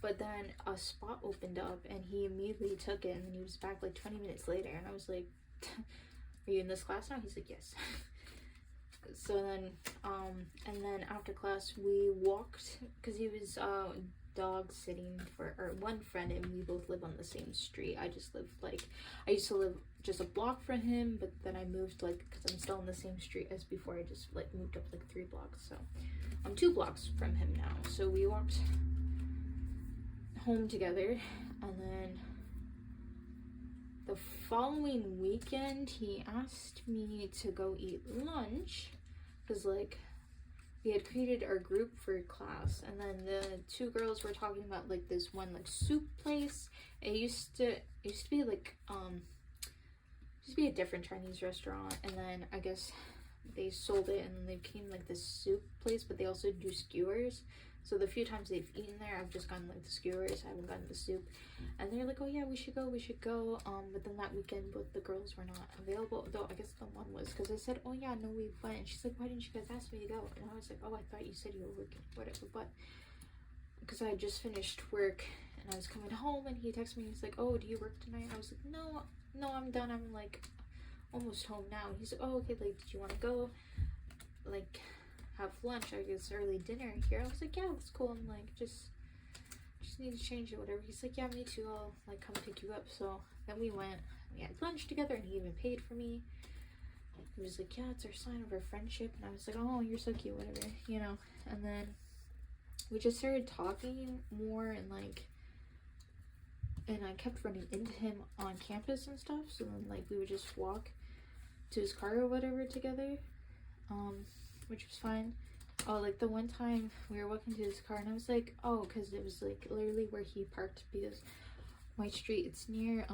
but then a spot opened up, and he immediately took it, and then he was back like 20 minutes later, and I was like, are you in this class now? He's like, yes. So then and then after class we walked, because he was dog sitting for our one friend, and we both live on the same street. I used to live just a block from him, but then I moved, like, because I'm still on the same street as before, I just like moved up like 3 blocks, so I'm 2 blocks from him now. So we walked home together, and then the following weekend he asked me to go eat lunch, because like we had created our group for class, and then the 2 girls were talking about like this one like soup place. It used to be like used to be a different Chinese restaurant, and then I guess they sold it, and then they became like this soup place, but they also do skewers. So the few times they've eaten there, I've just gotten like the skewers, I haven't gotten the soup. And they're like, oh yeah, we should go. But then that weekend, both the girls were not available, though I guess the one was, because I said, oh yeah, no, we went. And she's like, why didn't you guys ask me to go? And I was like, oh, I thought you said you were working, whatever. But because I had just finished work, and I was coming home, and he texted me, he's like, oh, do you work tonight? And I was like, no, I'm done. I'm like almost home now. And he's like, oh, okay, like, did you want to go, like, have lunch, I guess early dinner here? I was like, yeah, that's cool. I'm like, just need to change it, whatever. He's like, yeah, me too, I'll like come pick you up. So then we went, we had lunch together, and he even paid for me. He was like, yeah, it's our sign of our friendship. And I was like, oh, you're so cute, whatever, you know. And then we just started talking more, and like and I kept running into him on campus and stuff. So then like we would just walk to his car or whatever together, which was fine. Oh, like the one time we were walking to his car and I was like, oh, because it was like literally where he parked, because my street, it's near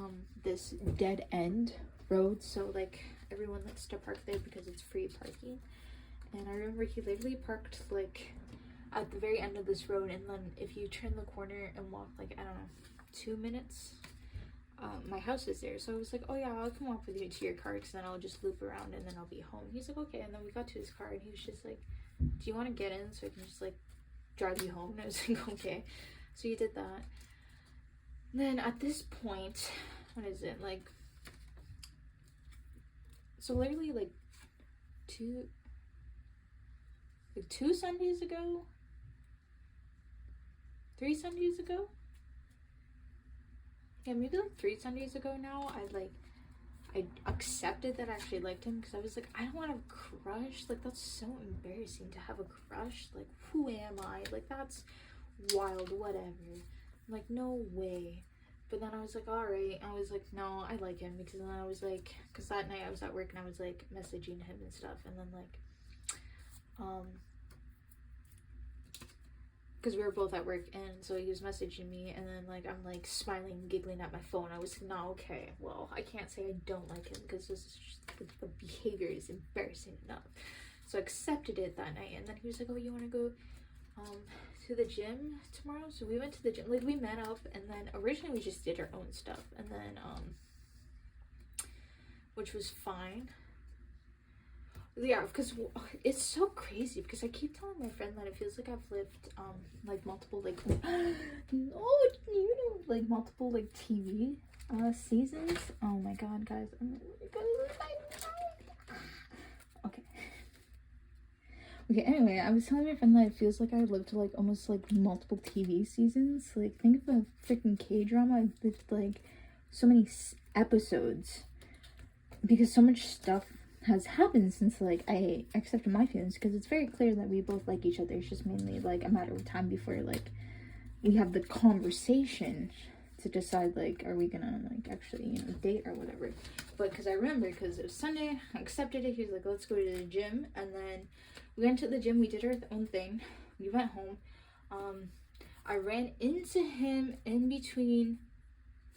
this dead end road, so like everyone likes to park there because it's free parking. And I remember he literally parked like at the very end of this road, and then if you turn the corner and walk like, I don't know, 2 minutes, my house is there. So I was like, oh yeah, I'll come walk with you to your car, because then I'll just loop around and then I'll be home. He's like, okay. And then we got to his car and he was just like, do you want to get in so I can just like drive you home? And I was like, okay. So he did that. Then at this point, what is it, like, so literally like two Sundays ago, 3 Sundays ago, yeah, maybe like 3 Sundays ago now, I accepted that I actually liked him, because I was like, I don't want a crush. Like, that's so embarrassing to have a crush. Like, who am I? Like, that's wild, whatever. Like, no way. But then I was like, all right. I was like, no, I like him, because then I was like, because that night I was at work and I was like messaging him and stuff, and then like, because we were both at work, and so he was messaging me, and then like I'm like smiling, giggling at my phone. I was like, no, okay, well, I can't say I don't like him, because this is just, the behavior is embarrassing enough. So I accepted it that night, and then he was like, oh, you want to go to the gym tomorrow? So we went to the gym. Like, we met up, and then originally we just did our own stuff, and then which was fine. Yeah, because it's so crazy, because I keep telling my friend that it feels like I've lived like multiple like like multiple like TV seasons. Oh my god, guys. Okay, anyway, I was telling my friend that it feels like I lived like almost like multiple TV seasons. Like, think of a freaking K-drama. I've lived like so many episodes, because so much stuff has happened since like I accepted my feelings, because it's very clear that we both like each other. It's just mainly like a matter of time before like we have the conversation to decide like, are we gonna like actually, you know, date or whatever. But because I remember, because it was Sunday, I accepted it. He was like, let's go to the gym, and then we went to the gym. We did our own thing. We went home. I ran into him in between.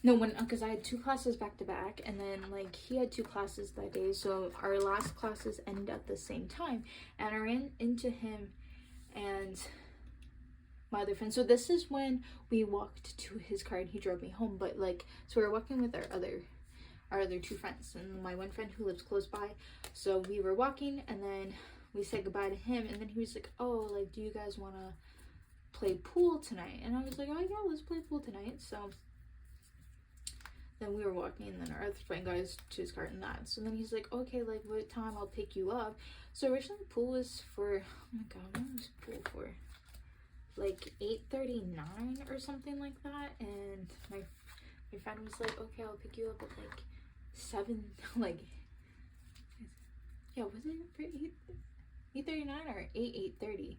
No, because I had 2 classes back to back, and then like he had 2 classes that day, so our last classes ended at the same time, and I ran into him and my other friend. So this is when we walked to his car and he drove me home. But like, so we were walking with our other 2 friends and my one friend who lives close by. So we were walking, and then we said goodbye to him, and then he was like, oh, like, do you guys want to play pool tonight? And I was like, oh yeah, let's play pool tonight. So then we were walking, and then our other friend got to his car and that. So then he's like, okay, like, what time I'll pick you up? So originally pool was for, oh my god, what was pool for? Like 8:39 or something like that. And my friend was like, okay, I'll pick you up at like 7, like, yeah, was it for 8:39 or 8:30?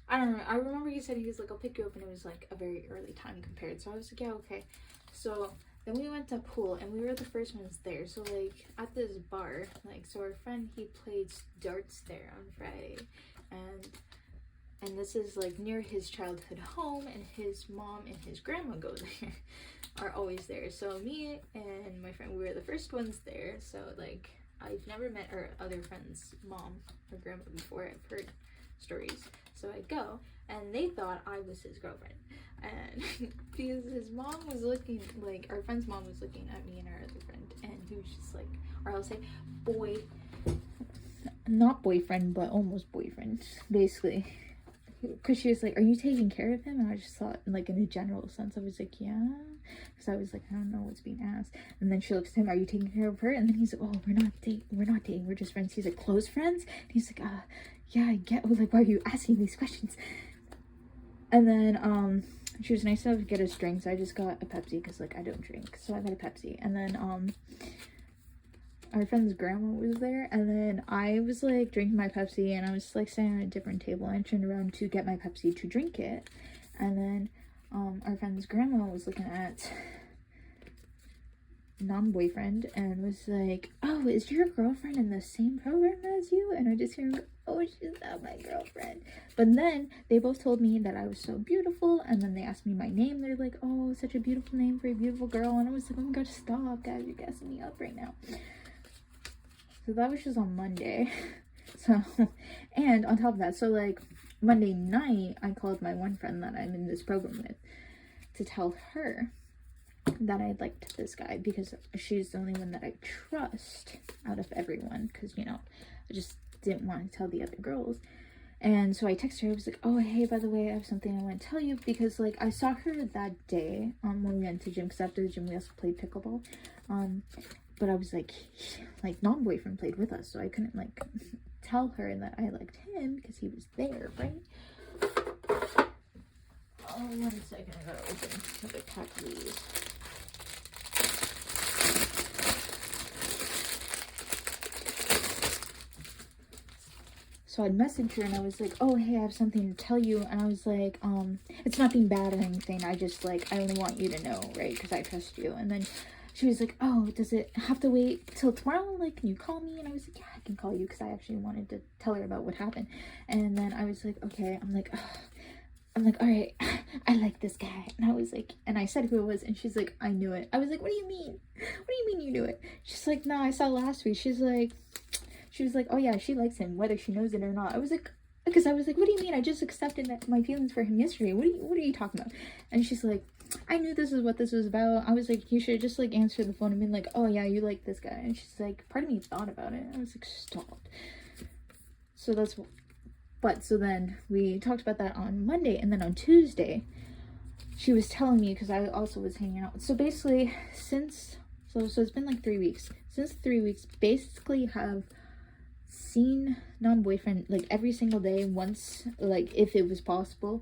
I don't know. I remember he said, he was like, I'll pick you up, and it was like a very early time compared. So I was like, yeah, okay. So then we went to pool, and we were the first ones there. So like at this bar, like, so our friend, he played darts there on Friday, and this is like near his childhood home, and his mom and his grandma go there, are always there. So me and my friend, we were the first ones there. So like, I've never met our other friend's mom or grandma before. I've heard stories. So I go, and they thought I was his girlfriend, and because his mom was looking, like, our friend's mom was looking at me and our other friend, and he was just like, or I'll say not boyfriend, but almost boyfriend, basically. Because she was like, are you taking care of him? And I just thought, like, in a general sense, I was like, yeah. Because I was like, I don't know what's being asked. And then she looks at him, are you taking care of her? And then he's like, oh, we're not dating, we're just friends. He's like, close friends? And he's like, yeah, I get, like, why are you asking these questions? And then she was nice enough to get us drinks. I just got a Pepsi, because like I don't drink, so I got a Pepsi. And then our friend's grandma was there, and then I was like drinking my Pepsi, and I was like sitting at a different table, and I turned around to get my Pepsi to drink it, and then our friend's grandma was looking at non-boyfriend and was like, oh, is your girlfriend in the same program as you? And I just hear him go, oh, she's not my girlfriend. But then they both told me that I was so beautiful, and then they asked me my name. They're like, oh, such a beautiful name for a beautiful girl. And I was like, oh my god, stop, guys, you're gassing me up right now. So that was just on Monday. So, and on top of that, so like Monday night, I called my one friend that I'm in this program with to tell her that I liked this guy, because she's the only one that I trust out of everyone, because, you know, I just didn't want to tell the other girls. And so I texted her. I was like, oh, hey, by the way, I have something I want to tell you, because like I saw her that day when we went to gym, because after the gym we also played pickleball, but I was like non-boyfriend played with us, so I couldn't like tell her that I liked him because he was there, right? Oh, 1 second, I gotta open another pack of these. So I'd message her and I was like, oh, hey, I have something to tell you. And I was like, it's nothing bad or anything. I just like, I only want you to know, right? Because I trust you. And then she was like, oh, does it have to wait till tomorrow? Like, can you call me? And I was like, yeah, I can call you, because I actually wanted to tell her about what happened. And then I was like, okay. I'm like, all right, I like this guy. And I was like, and I said who it was, and she's like, I knew it. I was like, what do you mean? What do you mean you knew it? She's like, no, I saw last week. She was like, oh yeah, she likes him, whether she knows it or not. I was like, because I was like, what do you mean? I just accepted my feelings for him yesterday. What are you talking about? And she's like, I knew this is what this was about. I was like, you should just like answer the phone and be like, oh yeah, you like this guy. And she's like, part of me thought about it. I was like, stop. So so then we talked about that on Monday, and then on Tuesday, she was telling me, because I also was hanging out. So basically, so it's been like 3 weeks. Since 3 weeks, basically have seen non-boyfriend like every single day once, like if it was possible.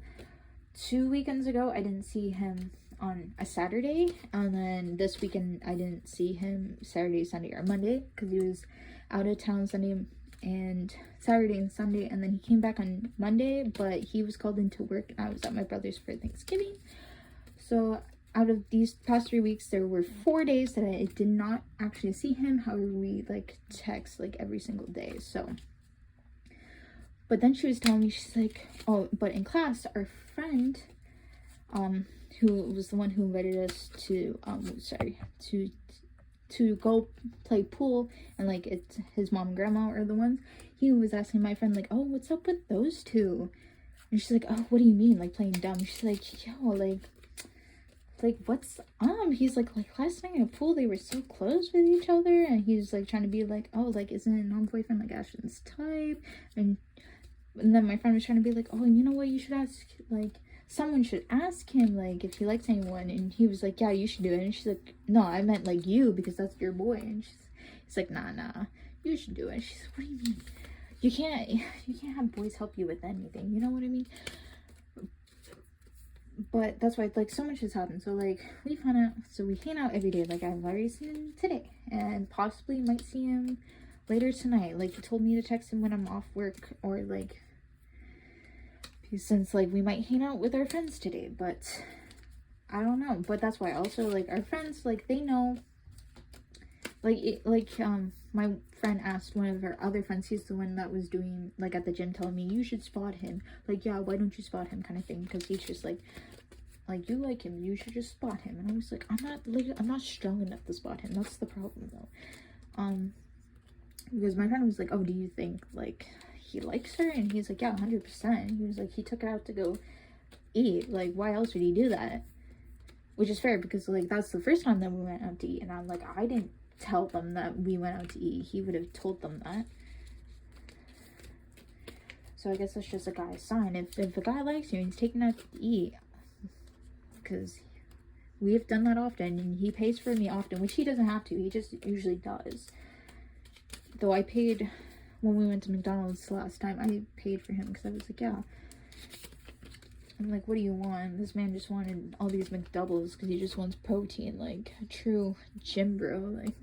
2 weekends ago I didn't see him on a Saturday, and then this weekend I didn't see him Saturday, Sunday, or Monday, because he was out of town Sunday and Saturday and Sunday, and then he came back on Monday, but he was called into work and I was at my brother's for Thanksgiving. So out of these past 3 weeks, there were 4 days that I did not actually see him. However, we like text like every single day. So, but then she was telling me, she's like, oh, but in class, our friend, who was the one who invited us to, to go play pool, and like it's his mom and grandma are the ones. He was asking my friend like, oh, what's up with those two? And she's like, oh, what do you mean, like playing dumb? She's like, yo, like what's he's like last night at pool they were so close with each other, and he's like trying to be like, oh, like isn't it non-boyfriend like Ashton's type? And then my friend was trying to be like, oh, you know what, you should ask, like someone should ask him like if he likes anyone. And he was like, yeah, you should do it. And she's like, no, I meant like you, because that's your boy. And he's like, nah, you should do it. And she's like, what do you mean? You can't have boys help you with anything, you know what I mean? But that's why, like, so much has happened. So like we found out, so we hang out every day. Like I've already seen him today, and possibly might see him later tonight. Like he told me to text him when I'm off work, or like, since like we might hang out with our friends today, but I don't know. But that's why also, like, our friends, like, they know, like my friend asked one of her other friends, he's the one that was doing like at the gym, telling me, you should spot him, like, yeah, why don't you spot him, kind of thing, because he's just like you like him, you should just spot him. And I was like, I'm not strong enough to spot him. That's the problem though. Because my friend was like, oh, do you think like he likes her? And he's like, yeah, 100%. He was like, he took her out to go eat, like why else would he do that? Which is fair, because like that's the first time that we went out to eat, and I'm like, I didn't tell them that we went out to eat. He would have told them that. So I guess that's just a guy's sign. If a guy likes you and he's taking out to eat, because we have done that often, and he pays for me often, which he doesn't have to, he just usually does. Though I paid when we went to McDonald's last time, I paid for him because I was like, yeah. I'm like, what do you want? This man just wanted all these McDoubles because he just wants protein, like a true gym bro. Like,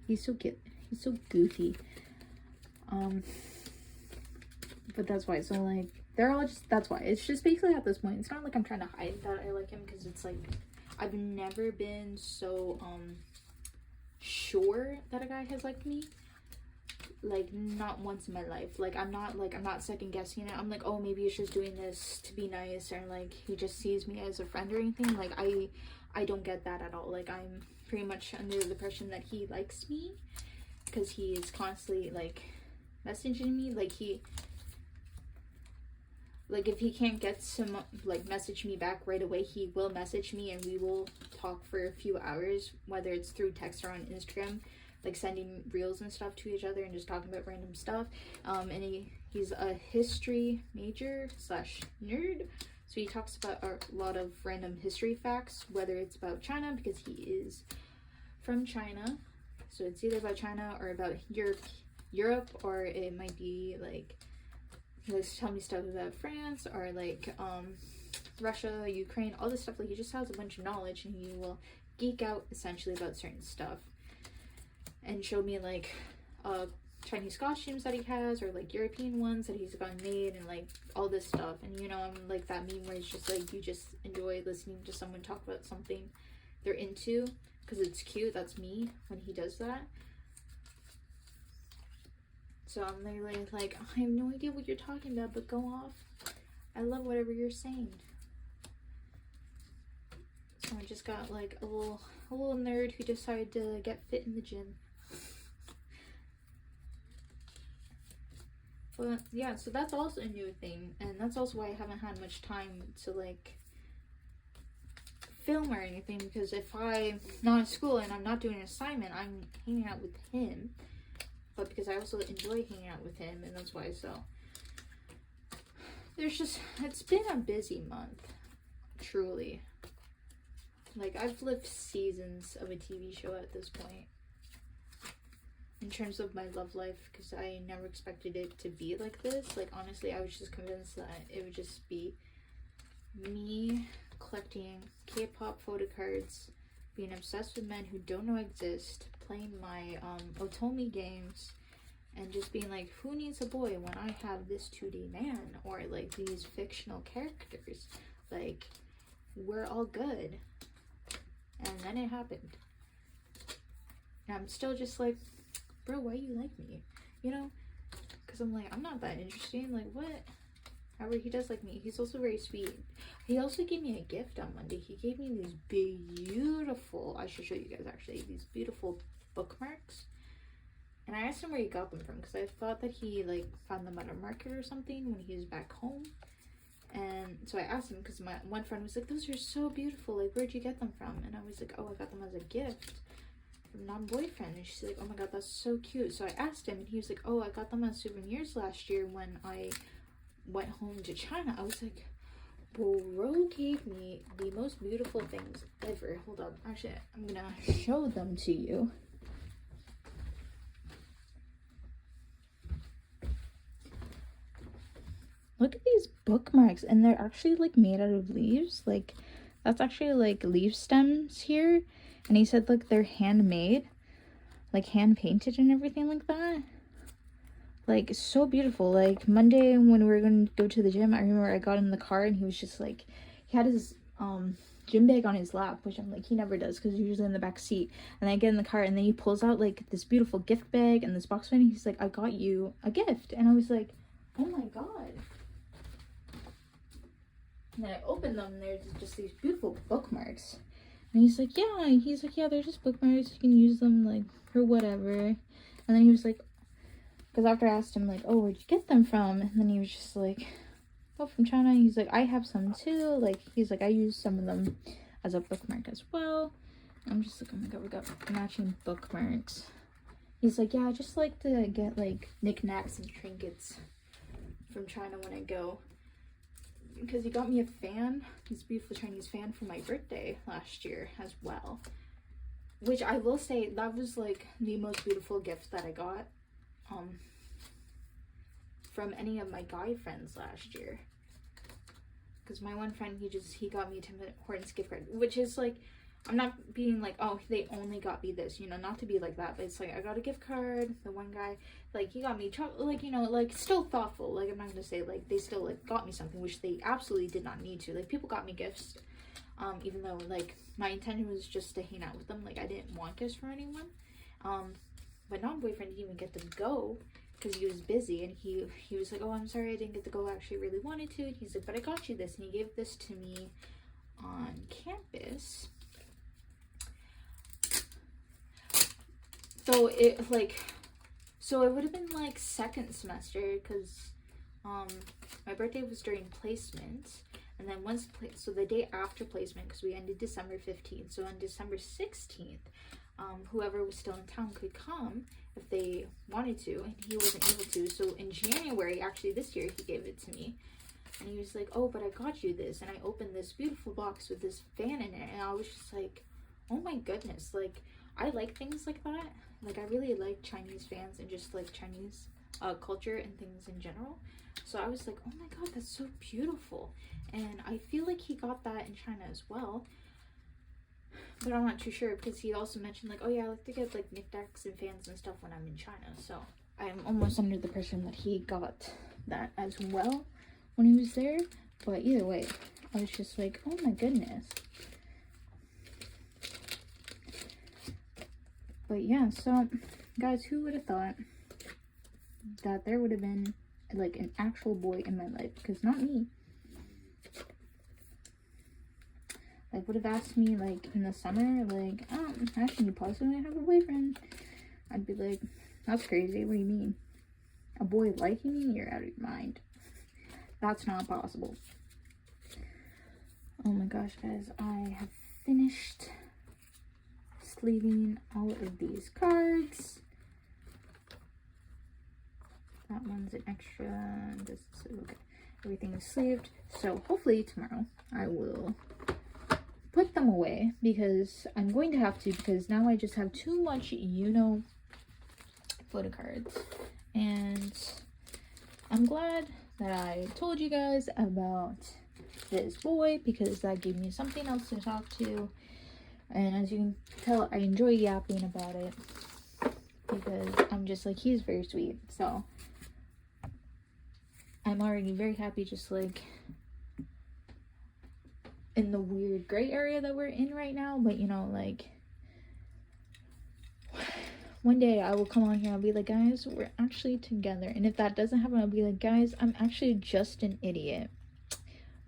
he's so cute. He's so goofy. But that's why. So like, they're all just, that's why. It's just basically at this point, it's not like I'm trying to hide that I like him, because it's like, I've never been so sure that a guy has liked me. Like, not once in my life. Like, I'm not second guessing it. I'm like, oh, maybe he's just doing this to be nice, or like he just sees me as a friend or anything. Like, I don't get that at all. Like, I'm pretty much under the impression that he likes me, because he is constantly like messaging me. Like, if he can't get some, like, message me back right away, he will message me and we will talk for a few hours, whether it's through text or on Instagram, like sending reels and stuff to each other and just talking about random stuff. And he's a history major slash nerd, so he talks about a lot of random history facts, whether it's about China, because he is from China, so it's either about China or about Europe, or it might be like, he likes to tell me stuff about France, or like Russia, Ukraine, all this stuff. Like, he just has a bunch of knowledge, and he will geek out essentially about certain stuff and show me like Chinese costumes that he has, or like European ones that he's gotten made, and like all this stuff. And you know, I'm like that meme where it's just like, you just enjoy listening to someone talk about something they're into because it's cute. That's me when he does that. So I'm literally like, I have no idea what you're talking about, but go off. I love whatever you're saying. So I just got like a little nerd who decided to get fit in the gym. But yeah, so that's also a new thing, and that's also why I haven't had much time to like film or anything, because if I'm not in school and I'm not doing an assignment, I'm hanging out with him. But because I also enjoy hanging out with him, and that's why. So there's just, it's been a busy month, truly. Like, I've lived seasons of a TV show at this point in terms of my love life, because I never expected it to be like this. Like, honestly, I was just convinced that it would just be me collecting K-pop photo cards, being obsessed with men who don't know exist, playing my Otomi games, and just being like, who needs a boy when I have this 2D man, or like these fictional characters? Like, we're all good. And then it happened. And I'm still just like, bro, why you like me? You know? Because I'm like, I'm not that interesting. Like, what? However, he does like me. He's also very sweet. He also gave me a gift on Monday. He gave me these beautiful, I should show you guys actually, these beautiful bookmarks. And I asked him where he got them from, because I thought that he like found them at a market or something when he was back home. And so I asked him, because my one friend was like, those are so beautiful, like, where'd you get them from? And I was like, oh, I got them as a gift from non-boyfriend. And she's like, oh my god, that's so cute. So I asked him, and he was like, oh, I got them as souvenirs last year when I went home to China. I was like, bro gave me the most beautiful things ever. Hold up, actually, I'm gonna show them to you. Look at these bookmarks, and they're actually like made out of leaves. Like, that's actually like leaf stems here. And he said like they're handmade, like hand painted and everything like that. Like, so beautiful. Like, Monday when we were going to go to the gym, I remember I got in the car and he was just like, he had his gym bag on his lap, which I'm like, he never does because he's usually in the back seat. And I get in the car, and then he pulls out like this beautiful gift bag and this box fan, and he's like, I got you a gift. And I was like, oh my god. And then I opened them, and there's just these beautiful bookmarks. And he's like, yeah, they're just bookmarks. You can use them, like, for whatever. And then he was like, because after I asked him, like, oh, where'd you get them from? And then he was just like, oh, from China. And he's like, I have some too. Like, he's like, I use some of them as a bookmark as well. And I'm just like, oh my god, we got matching bookmarks. He's like, yeah, I just like to get, like, knickknacks and trinkets from China when I go. Because he got me a fan, this beautiful Chinese fan, for my birthday last year as well. Which I will say, that was like the most beautiful gift that I got from any of my guy friends last year. Because my one friend, he got me Tim Hortons gift card, which is like, I'm not being like, oh, they only got me this, you know, not to be like that, but it's like, I got a gift card. The one guy, like, he got me chocolate, like, you know, like, still thoughtful. Like, I'm not gonna say, like, they still, like, got me something, which they absolutely did not need to. Like, people got me gifts, even though, like, my intention was just to hang out with them. Like, I didn't want gifts from anyone. But non-boyfriend didn't even get to go because he was busy, and he was like, oh, I'm sorry I didn't get to go, I actually really wanted to. And he's like, but I got you this, and he gave this to me on campus. So it would have been like second semester, because my birthday was during placement, and then so the day after placement, because we ended December 15th, so on December 16th, whoever was still in town could come if they wanted to, and he wasn't able to. So in January, actually this year, he gave it to me, and he was like, oh, but I got you this. And I opened this beautiful box with this fan in it, and I was just like, oh my goodness, like, I like things like that. Like, I really like Chinese fans and just like Chinese culture and things in general. So I was like, oh my god, that's so beautiful. And I feel like he got that in China as well, but I'm not too sure, because he also mentioned like, oh yeah, I like to get like knickknacks and fans and stuff when I'm in China. So I'm almost under the impression that he got that as well when he was there. But either way, I was just like, oh my goodness. But yeah, so guys, who would have thought that there would have been like an actual boy in my life? Because not me. Like, would have asked me like in the summer, like, actually you possibly have a boyfriend. I'd be like, that's crazy, what do you mean? A boy liking me? You're out of your mind. That's not possible. Oh my gosh, guys, I have finished sleeving all of these cards. That one's an extra. This is okay. Everything is sleeved. So hopefully tomorrow I will put them away, because I'm going to have to, because now I just have too much, photo cards. And I'm glad that I told you guys about this boy, because that gave me something else to talk to. And as you can tell, I enjoy yapping about it, because I'm just like, he's very sweet. So I'm already very happy, just like in the weird gray area that we're in right now. But like, one day I will come on here, I'll be like, guys, we're actually together. And if that doesn't happen, I'll be like, guys, I'm actually just an idiot.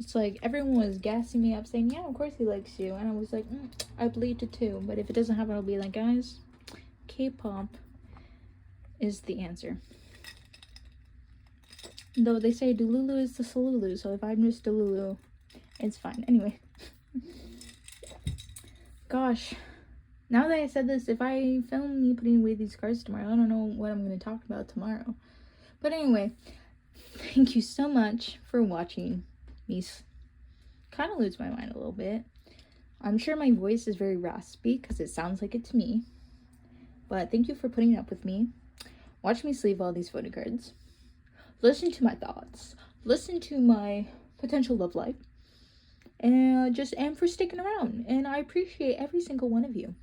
It's like, everyone was gassing me up saying, yeah, of course he likes you. And I was like, I believed it too. But if it doesn't happen, I'll be like, guys, K-pop is the answer. Though they say Delulu is the Salulu, so if I'm just Delulu, it's fine. Anyway. Gosh. Now that I said this, if I film me putting away these cards tomorrow, I don't know what I'm going to talk about tomorrow. But anyway, thank you so much for watching me kind of lose my mind a little bit. I'm sure my voice is very raspy because it sounds like it to me. But thank you for putting up with me. Watch me sleeve all these photo cards. Listen to my thoughts. Listen to my potential love life. And for sticking around. And I appreciate every single one of you.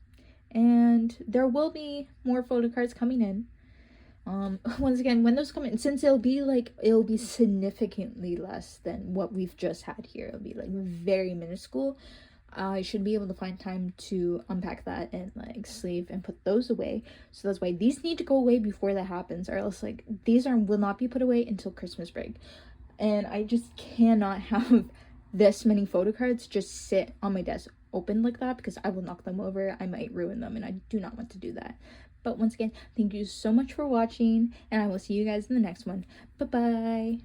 And there will be more photo cards coming in. Once again, when those come in, since it'll be significantly less than what we've just had here, it'll be like very minuscule, I should be able to find time to unpack that and like sleeve and put those away. So that's why these need to go away before that happens, or else like these will not be put away until Christmas break. And I just cannot have this many photo cards just sit on my desk open like that, because I will knock them over, I might ruin them, and I do not want to do that. But once again, thank you so much for watching, and I will see you guys in the next one. Bye bye.